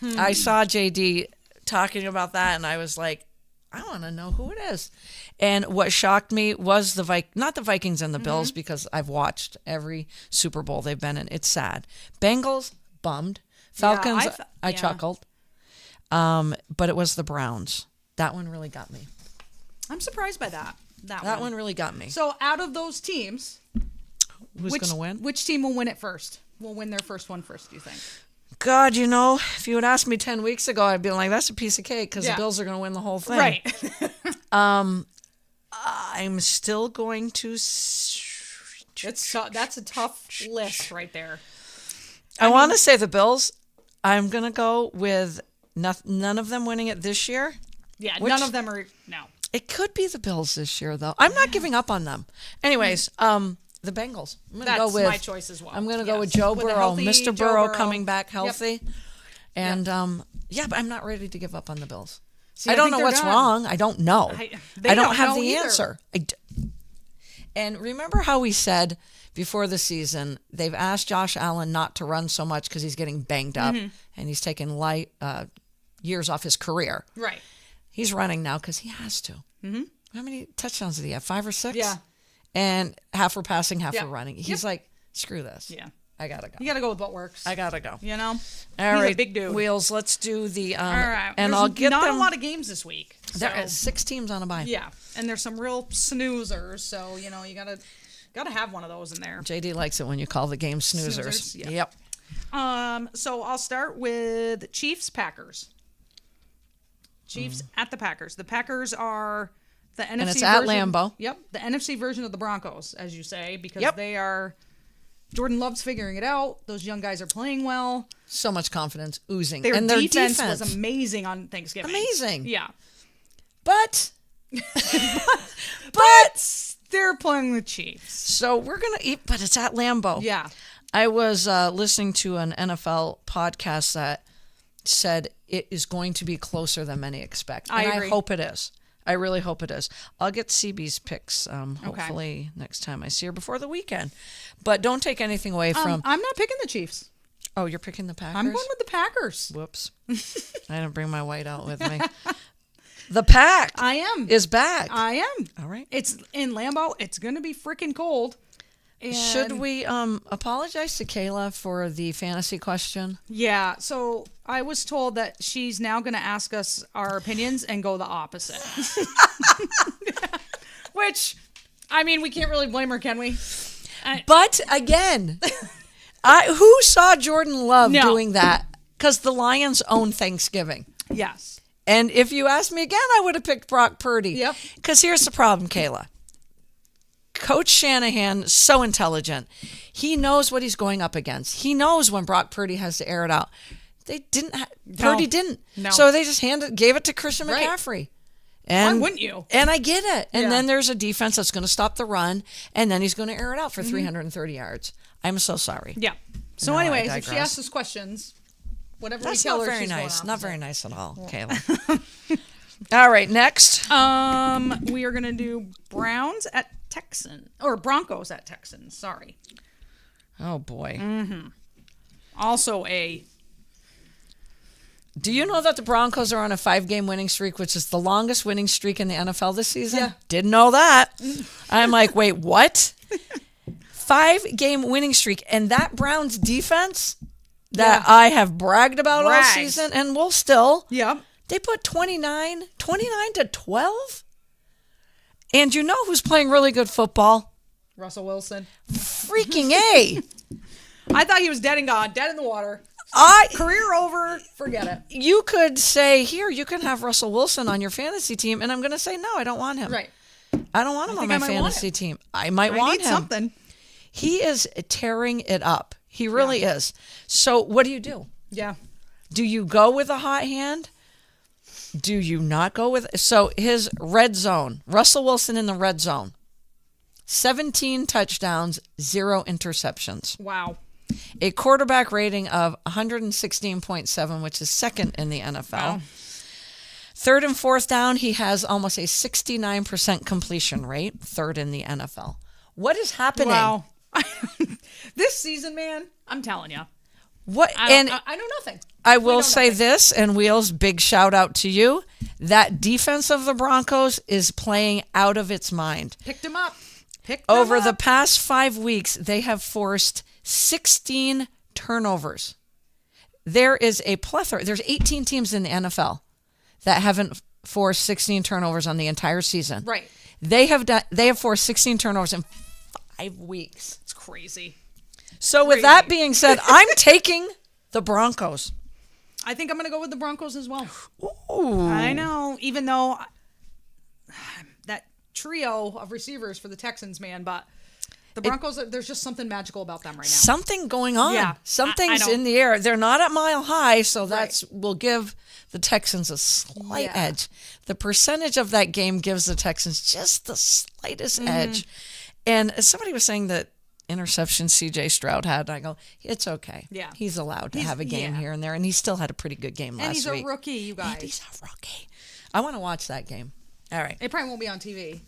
I saw JD talking about that, and I was like, I want to know who it is. And what shocked me was not the Vikings and the Bills, because I've watched every Super Bowl they've been in. It's sad. Bengals, bummed. Falcons, I yeah. chuckled. But it was the Browns. That one really got me. I'm surprised by that. That one really got me. So out of those teams, Who's going to win? Which team will win it first? Will win their first one first, do you think? God, if you had asked me 10 weeks ago, I'd be like, that's a piece of cake because Yeah. the Bills are going to win the whole thing. Right. I'm still going to. That's a tough list right there. I want to say the Bills. I'm going to go with none of them winning it this year. Yeah, Which- none of them are. No. It could be the Bills this year, though. I'm not giving up on them. Anyways, the Bengals. I'm gonna That's go with my choice as well. I'm going to go with Yes. Joe With a Burrow, healthy Mr. Joe Burrow Burrow. coming back Yep. healthy, and but I'm not ready to give up on the Bills. See, I don't think know they're what's done. wrong. I don't know. They I don't don't have know the either. answer. And remember how we said before the season they've asked Josh Allen not to run so much because he's getting banged up and he's taking years off his career. Right. He's running now because he has to. Mm-hmm. How many touchdowns did he have? 5 or 6? Yeah. And half for passing, half Yeah. for running. He's Yep. like, screw this. Yeah. I gotta go. You got to go with what works. I gotta go. All All He's right, a big dude. Wheels. Let's do the. All right. And There's I'll get not them. a lot of games this week. There so- is 6 teams on a bye. Yeah, and there's some real snoozers, so you gotta have one of those in there. JD likes it when you call the game snoozers. Snoozers, yeah. Yep. So I'll start with Chiefs Packers. Chiefs at the Packers. The Packers are the NFC it's at version- Lambeau. Yep, the NFC version of the Broncos, as you say, because Yep. they are. Jordan Love's figuring it out. Those young guys are playing well. So much confidence oozing. Their, and their defense was amazing on Thanksgiving. Amazing. Yeah. But But they're playing the Chiefs. so we're gonna eat. But it's at Lambeau. Yeah. I was listening to an NFL podcast that said it is going to be closer than many expect. I And agree. I hope it is. I really hope it is. I'll get CB's picks hopefully next time I see her before the weekend. But don't take anything away from. I'm not picking the Chiefs. Oh, you're picking the Packers? I'm going with the Packers. Whoops. I didn't bring my white out with me. The Pack I am. is back. I am. All right. It's in Lambeau. It's going to be freaking cold. And Should we apologize to Kayla for the fantasy question? Yeah. So I was told that she's now going to ask us our opinions and go the opposite. Which, I mean, we can't really blame her, can we? But again, who saw Jordan Love No. doing that? Because the Lions own Thanksgiving. Yes. And if you asked me again, I would have picked Brock Purdy. Yep. Because here's the problem, Kayla. Coach Shanahan, so intelligent. He knows what he's going up against. He knows when Brock Purdy has to air it out. They didn't. Purdy didn't. No. So they just gave it to Christian Right. McCaffrey. And, Why wouldn't you? And I get it. And Yeah. then there's a defense that's going to stop the run, and then he's going to air it out for 330 yards. I'm so sorry. Yeah. So, No, I anyways, if she digress. asks us questions, whatever That's we tell not her, very she's going nice. Not opposite. very nice at all, Kayla. All right, next. We are gonna do Browns at Texans or Broncos at Texans. Sorry. Oh boy. Also Do you know that the Broncos are on a 5-game winning streak, which is the longest winning streak in the NFL this season? Yeah. Didn't know that. I'm like, wait, what? 5-game winning streak. And that Browns defense that I have bragged about all Brags. season and will still, Yep. they put 29 to 12. And you know who's playing really good football? Russell Wilson. Freaking A. I thought he was dead and gone, dead in the water. Career over. Forget it. You could say, here, you can have Russell Wilson on your fantasy team. And I'm going to say, no, I don't want him. Right. I don't want him on think my I might want fantasy him. team. I might I want need him. something. He is tearing it up. He really is. So what do? Yeah. Do you go with a hot hand? Do you not go with? So his red zone, Russell Wilson in the red zone, 17 touchdowns, 0 interceptions. Wow. A quarterback rating of 116.7, which is second in the NFL. Wow. Third and fourth down, he has almost a 69% completion rate, third in the NFL. What is happening? Wow. This season, man, I'm telling you. What? I know nothing. I We will know say nothing. this, and Wheels, big shout out to you. That defense of the Broncos is playing out of its mind. Picked him up. Over the past 5 weeks, they have forced 16 turnovers. There is a plethora. There's 18 teams in the NFL that haven't forced 16 turnovers on the entire season. Right. They have forced 16 turnovers in 5 weeks. It's crazy. So with that being said, I'm taking the Broncos. I think I'm going to go with the Broncos as well. Ooh. I know, even though that trio of receivers for the Texans, man, but the Broncos, there's just something magical about them right now. Something going on. Yeah, Something's I know. in the air. They're not at Mile High, so that's will give the Texans a slight edge. The percentage of that game gives the Texans just the slightest edge. And somebody was saying that interception CJ Stroud had, I go, it's okay. Yeah. He's allowed to have a game here and there, and he still had a pretty good game last And he's week. a rookie, you guys. And he's a rookie. I want to watch that game. All right. It probably won't be on TV.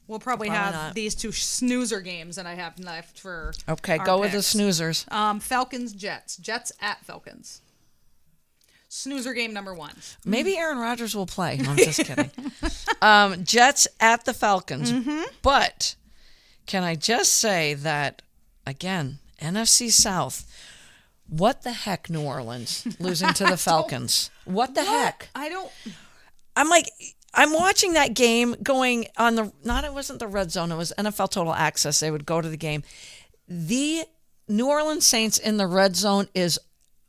We'll probably Probably have not. these two snoozer games that I have left for. Okay, our go with the picks. snoozers. Falcons, Jets. Jets at Falcons. Snoozer game number 1. Maybe Aaron Rodgers will play. No, I'm just kidding. Jets at the Falcons. But can I just say that, again, NFC South, what the heck, New Orleans, losing to the Falcons? What the heck? I don't. I'm like, I'm watching that game going on the, it wasn't the red zone, it was NFL Total Access. They would go to the game. The New Orleans Saints in the red zone is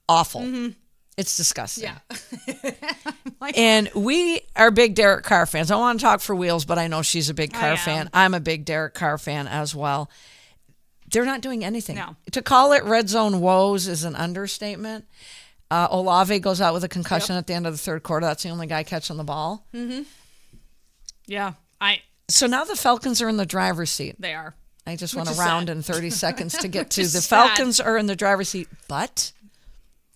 awful. It's disgusting. Yeah. And we are big Derek Carr fans. I don't want to talk for Wheels, but I know she's a big I Carr am. fan. I'm a big Derek Carr fan as well. They're not doing anything. No. To call it red zone woes is an understatement. Olave goes out with a concussion at the end of the third quarter. That's the only guy catching the ball. Yeah. So now the Falcons are in the driver's seat. They are. I just Which want a is round sad. in 30 seconds to get to. is The sad. Falcons are in the driver's seat, but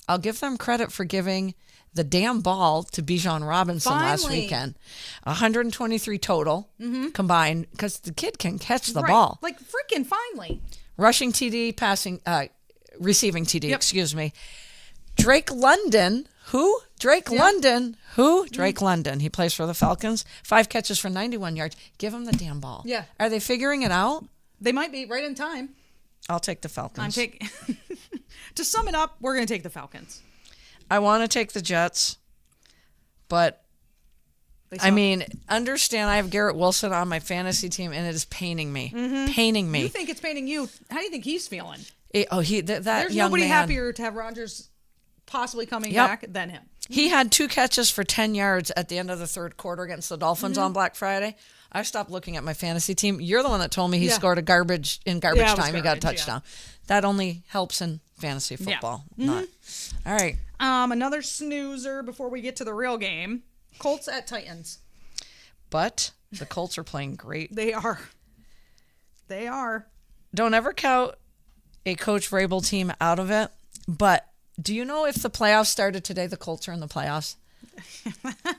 I'll give them credit for giving the damn ball to Bijan Robinson last Finally. weekend. 123 total combined, because the kid can catch the Right. ball. Like freaking finally. Rushing TD, receiving TD, Yep. excuse me. Drake London, who? Drake London, who? Drake London. He plays for the Falcons. 5 catches for 91 yards. Give him the damn ball. Yeah. Are they figuring it out? They might be right in time. I'll take the Falcons. I'm taking. To sum it up, we're going to take the Falcons. I want to take the Jets, but They I suck. mean, understand I have Garrett Wilson on my fantasy team, and it is paining me. Paining me. You think it's painting you? How do you think he's feeling? That There's young nobody man. happier to have Rodgers possibly coming Yep. back than him. He had 2 catches for 10 yards at the end of the third quarter against the Dolphins on Black Friday. I stopped looking at my fantasy team. You're the one that told me he Yeah. scored in garbage Yeah, it was time. He got a garbage, touchdown. That only helps in fantasy football. Not. All right. Another snoozer before we get to the real game. Colts at Titans. But the Colts are playing great. They are. They are. Don't ever count a Coach Vrabel team out of it. But do you know if the playoffs started today, the Colts are in the playoffs?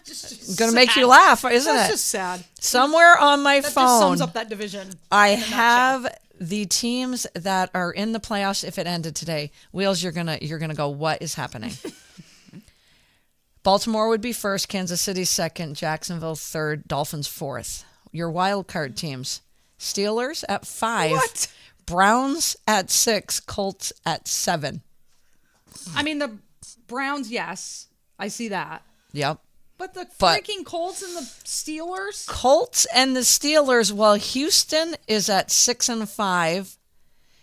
Just Going to make sad. you laugh, isn't That's it? just sad. Somewhere on my That phone, just sums up that division. I in a nutshell. have the teams that are in the playoffs if it ended today. Wheels, you're gonna go, what is happening? Baltimore would be first, Kansas City second, Jacksonville third, Dolphins fourth. Your wild card teams: Steelers at 5, What? Browns at 6, Colts at 7. I mean, the Browns, yes, I see that. Yep. But the But- freaking Colts and the Steelers? Colts and the Steelers. Well, Houston is at 6 and 5.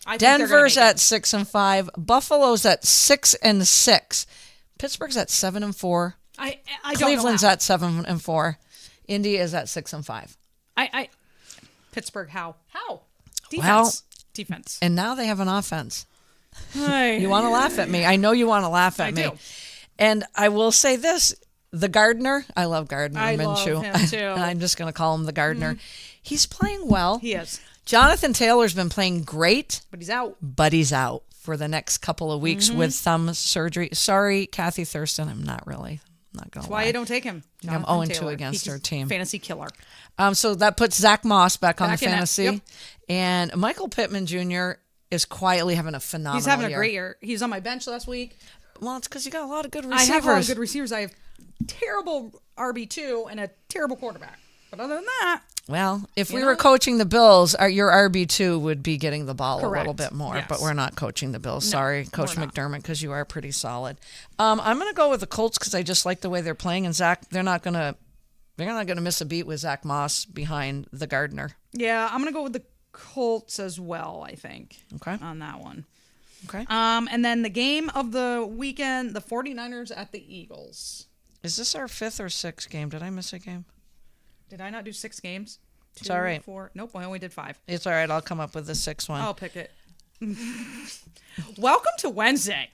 I think they're gonna Denver's make it. at 6 and 5. Buffalo's at 6 and 6. Pittsburgh's at 7 and 4. I don't Cleveland's know how. at 7 and 4. Indy is at 6 and 5. Pittsburgh, how? Well- Defense. And now they have an offense. You You want to laugh at me. I know you want to laugh at I me. do. And I will say this. The Gardener, I love Gardner I Minshew. love him, too. And I'm just going to call him the Gardener. He's playing well. He is. Jonathan Taylor's been playing great, But he's out. but he's out for the next couple of weeks with thumb surgery. Sorry, Kathy Thurston. I'm not really. I'm not going to Why you don't take him? I'm Jonathan 0-2 Taylor. against He's our team. Fantasy killer. So that puts Zach Moss back on Back the in it. fantasy. Yep. And Michael Pittman Jr. is quietly having a phenomenal He's having a year. great year. He was on my bench last week. Well, it's because you got a lot of good I receivers. have a lot of good receivers. I have terrible RB2 and a terrible quarterback. But other than that, Well, if we You were know? coaching the Bills, your RB2 would be getting the ball a little Correct. bit more, Yes. but we're not coaching the Bills. Sorry, Coach we're not. McDermott, because you are pretty solid. I'm going to go with the Colts because I just like the way they're playing, and Zach, they're not going to miss a beat with Zach Moss behind the Gardner. yeah, I'm going to go with the Colts as well, I think, Okay. on that one. Okay. And then the game of the weekend, the 49ers at the Eagles. Is this our 5th or 6th game? Did I miss a game? Did I not do 6 games? It's all right. 4. Nope, I only did 5. It's all right. I'll come up with the 6th one. I'll pick it. Welcome to Wednesday.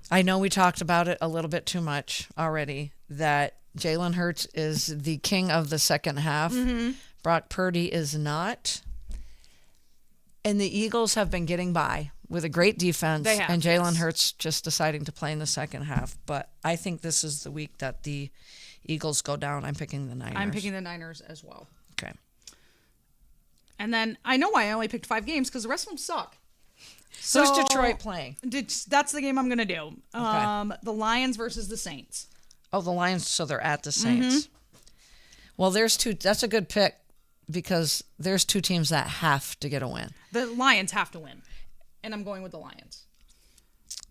I know we talked about it a little bit too much already, that Jalen Hurts is the king of the second half. Mm-hmm. Brock Purdy is not. And the Eagles have been getting by with a great defense. They have, and Jalen yes. Hurts just deciding to play in the second half. But I think this is the week that the Eagles go down. I'm picking the Niners. I'm picking the Niners as well. Okay. And then I know why I only picked 5 games because the rest of them suck. Who's So- Detroit playing? That's the game I'm going to do. The Lions versus the Saints. Oh, the Lions, so they're at the Saints. Mm-hmm. Well, there's 2. That's a good pick because there's 2 teams that have to get a win. The Lions have to win. And I'm going with the Lions.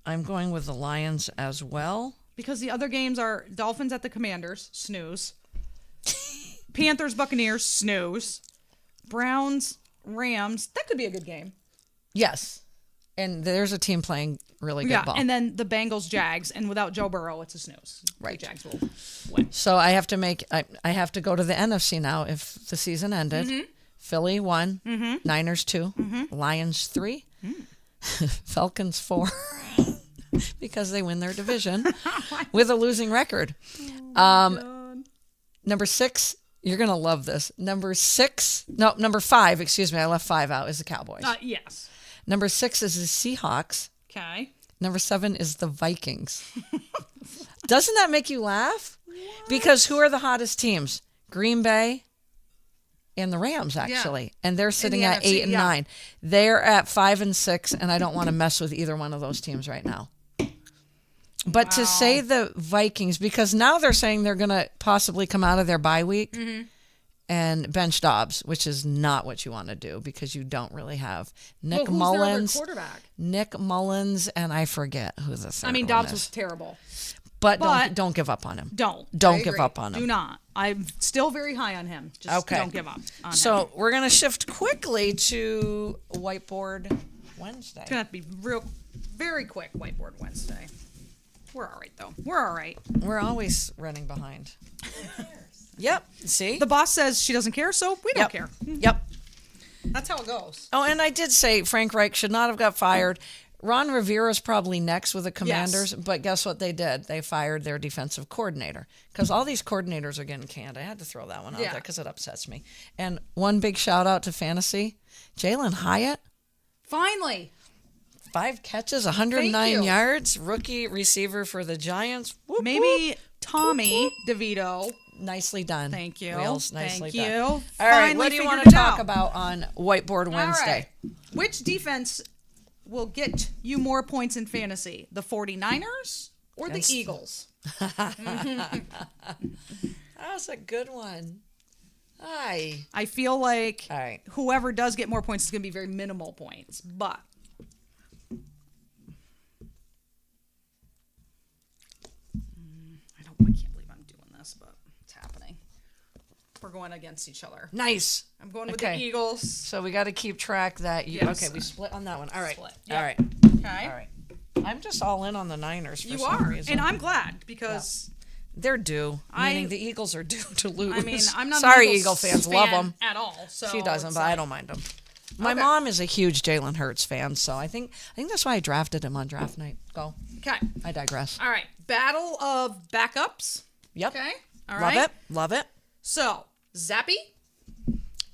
I'm going with the Lions as well. Because the other games are Dolphins at the Commanders, snooze. Panthers, Buccaneers, snooze. Browns, Rams, that could be a good game. Yes. And there's a team playing really good ball. And then the Bengals, Jags, and without Joe Burrow, it's a snooze. Right. The Jags will win. So I have to go to the NFC now if the season ended. Mm-hmm. Philly 1, Niners 2, Lions 3, Falcons 4 because they win their division with a losing record. Number 6, you're going to love this. Number 5, excuse me, I left 5 out, is the Cowboys. Yes. Number 6 is the Seahawks. Okay. Number 7 is the Vikings. Doesn't that make you laugh? Because who are the hottest teams? Green Bay and the Rams, actually. And they're sitting the at NFC, 8 and yeah. 9. They're at 5 and 6, and I don't want to mess with either one of those teams right now. But to say the Vikings, because now they're saying they're going to possibly come out of their bye week Mm-hmm. and bench Dobbs, which is not what you want to do because you don't really have Nick Well, who's Mullins. their other quarterback? Nick Mullins, and I forget who the third I mean, one Dobbs is. was terrible. But but- don't give up on him. Don't Don't I give agree. up on him. Do not. I'm still very high on him. Just Okay. don't give up on him. So we're going to shift quickly to Whiteboard Wednesday. It's gonna have to be very quick. Whiteboard Wednesday. We're all right though. We're all right. We're always running behind. Yep. See? The boss says she doesn't care, so we don't care. Yep. That's how it goes. Oh, and I did say Frank Reich should not have got fired. Ron Rivera's probably next with the Commanders, but guess what they did? They fired their defensive coordinator because all these coordinators are getting canned. I had to throw that one out Yeah. there because it upsets me. And one big shout out to fantasy, Jalen Hyatt. Finally. 5 catches, 109 you. yards, rookie receiver for the Giants. Whoop, Maybe whoop. Tommy DeVito. Nicely done. Thank you. Wheels, nicely Thank done. you. All right, Finally what do you figured want to it talk out. about on Whiteboard Wednesday? All right. Which defense will get you more points in fantasy? The 49ers or the That's- Eagles? That's a good one. Hi. I feel like All right. whoever does get more points is going to be very minimal points, but I can't believe I'm doing this, but it's happening. We're going against each other. Nice. I'm going with Okay. the Eagles. So we got to keep track that you. Yes. Okay, we split on that one. All right. Split. All Yep. right. Okay. All right. I'm just all in on the Niners for You some are, reason. and I'm glad because They're due. I- Meaning the Eagles are due to lose. I mean I'm not Sorry, an Eagle Eagles fans. fan Love them. at all. So She doesn't, it's but I like- don't mind them. My Okay. mom is a huge Jalen Hurts fan, so I think that's why I drafted him on draft night. Go. Okay. I digress. All right. Battle of backups. Yep. Okay. All Love right. it. Love it. So Zappy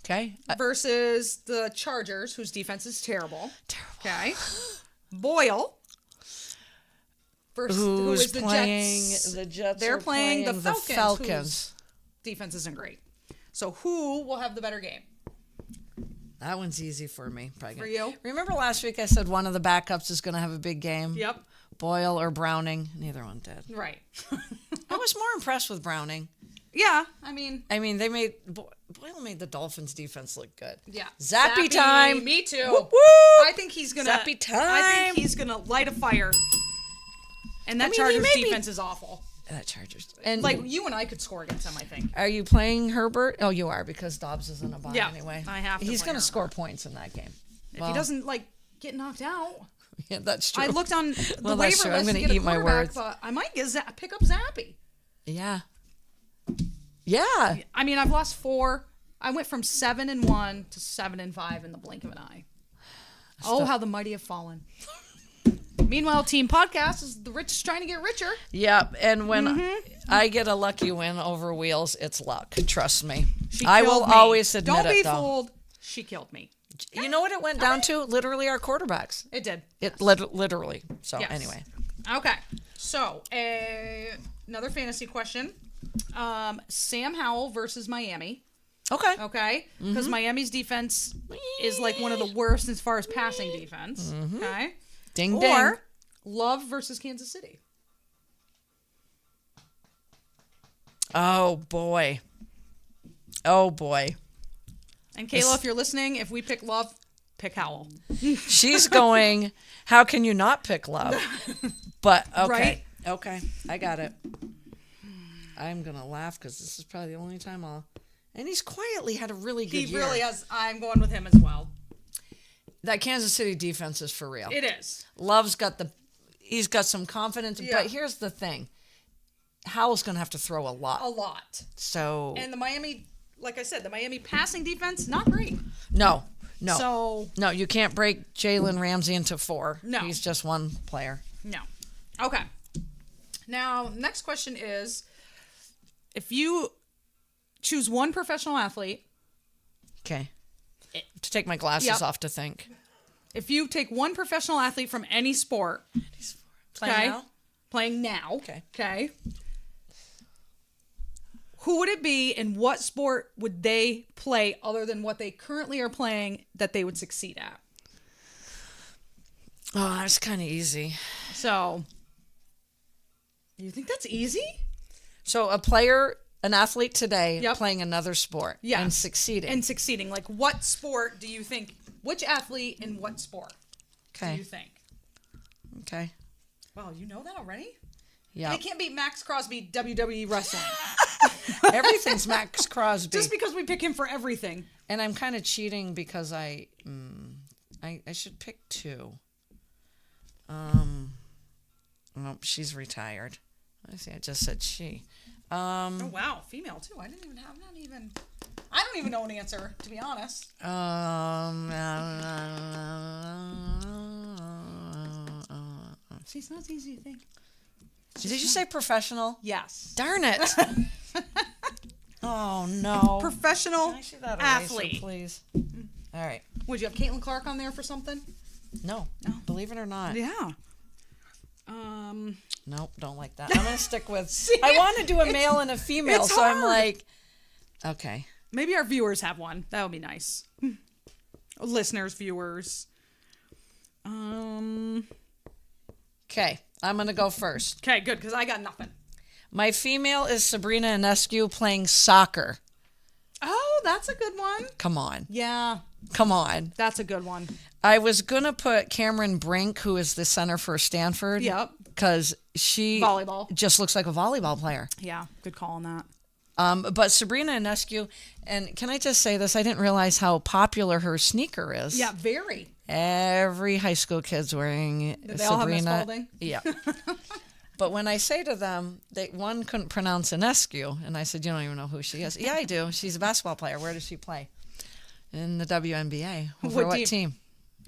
Okay. versus the Chargers, whose defense is terrible. Terrible. Okay. Boyle versus who Who's is the playing? Jets. The Jets. They're are playing the Falcons, Falcons. whose defense isn't great. So who will have the better game? That one's easy for me. Probably For gonna- you? Remember last week I said one of the backups is going to have a big game? Yep. Boyle or Browning. Neither one did. Right. I was more impressed with Browning. Yeah. I mean, They made Boyle made the Dolphins defense look good. yeah. Zappy time. Me too. Whoop, whoop. I think he's gonna. Zappy I time. think he's gonna light a fire. And that he Chargers may be- defense is awful. That Chargers. And Like you and I could score against them. I think. are you playing Herbert? Oh, you are because Dobbs is in a bye Yeah, anyway. I have to He's play going to Herbert. score points in that game. If he doesn't get knocked out. Yeah, that's true. I looked on the Well, waiver that's true. I'm list to gonna get a eat my quarterback, words. but I might pick up Zappy. Yeah. Yeah. I mean, I've lost 4. I went from 7-1 to 7-5 in the blink of an eye. Oh, how the mighty have fallen. Meanwhile, Team Podcast is the rich trying to get richer. Yep. And when Mm-hmm. I get a lucky win over Wheels, it's luck. Trust me. She I killed will me. always admit Don't it, be though. fooled. She killed me. You know what it went down to? Literally our quarterbacks. It did. It literally. So Yes. anyway. Okay. So, another fantasy question. Sam Howell versus Miami. Okay. Okay. Because Miami's defense is like one of the worst as far as passing defense. Okay. Ding ding. Or Love versus Kansas City. Oh boy. Oh boy. And Kayla, if you're listening, if we pick Love, pick Howell. She's going, how can you not pick Love? But okay. Right? Okay. I got it. I'm going to laugh because this is probably the only time and he's quietly had a really good He year. really has. I'm going with him as well. That Kansas City defense is for real. It is. Love's got he's got some confidence, Yeah. but here's the thing. Howell's going to have to throw a lot. A lot. So And the Miami, like I said, the Miami passing defense, not great. no. So, No, you can't break Jalen Ramsey into 4. No. He's just one player. no. Okay. Now, next question is, if you choose one professional athlete, Okay. To take my glasses Yep. off to think. if you take one professional athlete from any sport, Playing okay, now? playing now, Okay. okay, who would it be and what sport would they play other than what they currently are playing that they would succeed at? Oh, that's kind of easy. So, you think that's easy? So an athlete today Yep. playing another sport Yes. and succeeding. And succeeding. Like, what sport do you think, which athlete in what sport do you Okay. think? Okay. Wow, you know that already? Yeah. They can't beat Max Crosby WWE wrestling. Everything's Max Crosby. Just because we pick him for everything. And I'm kind of cheating because I should pick 2. Oh, she's retired. I see. I just said she. Oh wow, female too. I don't even know an answer, to be honest. See, it's not as easy to think. Did you say professional? Yes. Darn it. Oh no. Professional Can I see that eraser, athlete. please? All right. Would you have Caitlin Clark on there for something? No. Believe it or not. Yeah. Nope, don't like that. I'm gonna stick with. See, I want to do a male and a female, it's so I'm hard. like, okay. Maybe our viewers have one. That would be nice. Listeners, viewers. Okay, I'm going to go first. Okay, good, because I got nothing. My female is Sabrina Ionescu playing soccer. Oh, that's a good one. Come on. Yeah, Come on. that's a good one. I was going to put Cameron Brink, who is the center for Stanford. Yep. Because she Volleyball. just looks like a volleyball player. Yeah, good call on that. But Sabrina Ionescu, and can I just say this? I didn't realize how popular her sneaker is. Yeah, very. Every high school kid's wearing Do they all have Miss Sabrina. Spalding? Yeah. But when I say to them, one couldn't pronounce Ionescu, and I said, "You don't even know who she is." Yeah, I do. She's a basketball player. Where does she play? In the WNBA. For what team?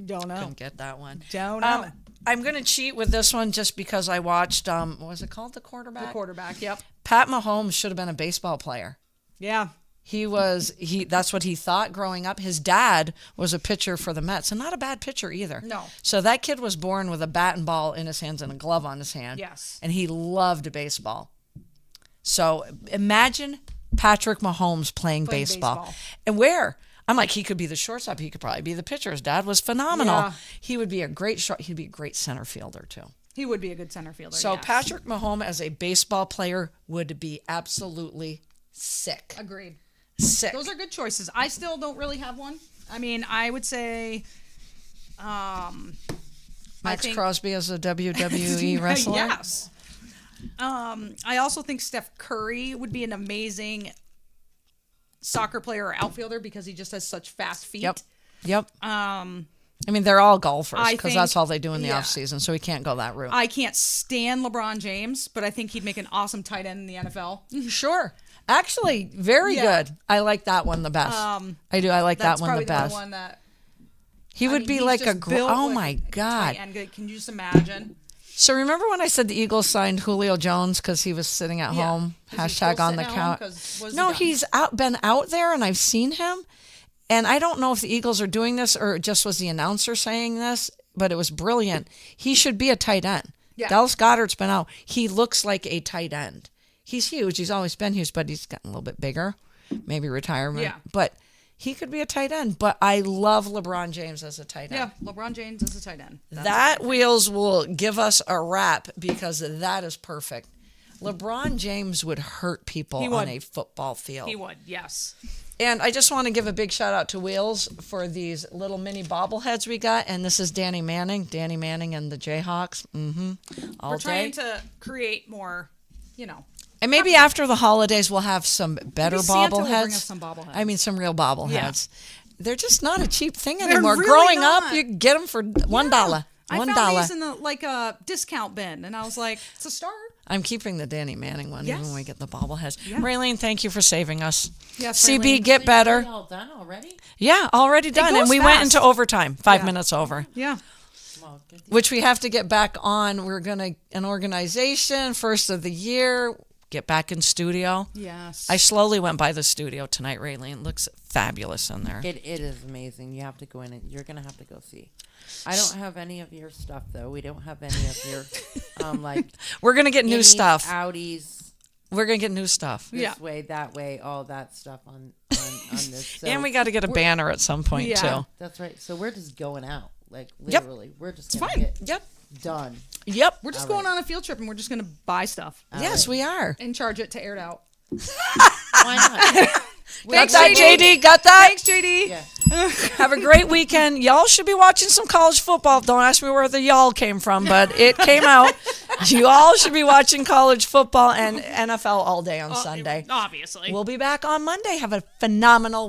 Don't know. Couldn't get that one. Don't know. I'm going to cheat with this one just because I watched, what was it called? The quarterback? The quarterback, yep. Pat Mahomes should have been a baseball player. Yeah. That's what he thought growing up. His dad was a pitcher for the Mets, and not a bad pitcher either. No. So that kid was born with a bat and ball in his hands and a glove on his hand. Yes. And he loved baseball. So imagine Patrick Mahomes playing baseball. And where? I'm like, he could be the shortstop. He could probably be the pitcher. His dad was phenomenal. Yeah. He would be a great he'd be a great center fielder too. He would be a good center fielder. So yes. Patrick Mahomes as a baseball player would be absolutely sick. Agreed. Sick. Those are good choices. I still don't really have one. I mean, I would say Max Crosby as a WWE wrestler. Yes. I also think Steph Curry would be an amazing soccer player or outfielder because he just has such fast feet. Yep. I mean, they're all golfers I because think- that's all they do in the yeah. off season, so we can't go that route. I can't stand LeBron James, but I think he'd make an awesome tight end in the NFL. Sure. Actually, very Yeah. good. I like that one the best. I do. I like that That's one probably the best. the one that He would be he's like just built oh like my a God. tight end. Can you just imagine? So remember when I said the Eagles signed Julio Jones because he was sitting at Yeah. home? Is he Hashtag still on the sitting at home? couch. 'Cause what has he No, done? he's been out there, and I've seen him. And I don't know if the Eagles are doing this or it just was the announcer saying this, but it was brilliant. He should be a tight end. Yeah. Dallas Goedert's been out. He looks like a tight end. He's huge. He's always been huge, but he's gotten a little bit bigger. Maybe retirement. Yeah. But he could be a tight end. But I love LeBron James as a tight end. Yeah, LeBron James is a tight end. That Wheels will give us a wrap because that is perfect. LeBron James would hurt people He would. on a football field. He would, yes. And I just want to give a big shout out to Wheels for these little mini bobbleheads we got. And this is Danny Manning and the Jayhawks. All We're trying day. to create more, you know. And maybe after the holidays, we'll have some better Maybe Santa will bobbleheads. bring us some bobbleheads. I mean, some real bobbleheads. They're just not a cheap thing They're anymore. really Growing not. up, you could get them for $1. I $1. found these in the a discount bin, and I was like, it's a start. I'm keeping the Danny Manning one Yes. even when we get the bobbleheads. Yeah. Raylene, thank you for saving us. Yes, CB, Raylene. get better. All done already? Yeah, already done. goes And we went fast. into overtime, 5 Yeah. minutes over, Yeah. Well, good. which we have to get back on. We're going to, an organization, first of the year, get back in studio. Yes. I slowly went by the studio tonight, Raylene. It looks fabulous in there. It is amazing. You have to go in and you're going to have to go see. I don't have any of your stuff, though. We don't have any of your, like, We're going to get new Innies, stuff. Audis, We're going to get new stuff. this Yeah. way, that way, all that stuff on this. So And we got to get a banner at some point, Yeah. too. That's right. So we're just going out. Like, Yep. literally. We're just going to fine. get Yep. done. Yep. We're just All going on a field trip, and we're just going to buy stuff Yes, we are. and charge it to Air It Out. Why not? Got that, JD? Got that? Thanks, JD. Yeah. Have a great weekend. Y'all should be watching some college football. Don't ask me where the y'all came from, but it came out. You all should be watching college football and NFL all day on Sunday. Obviously. We'll be back on Monday. Have a phenomenal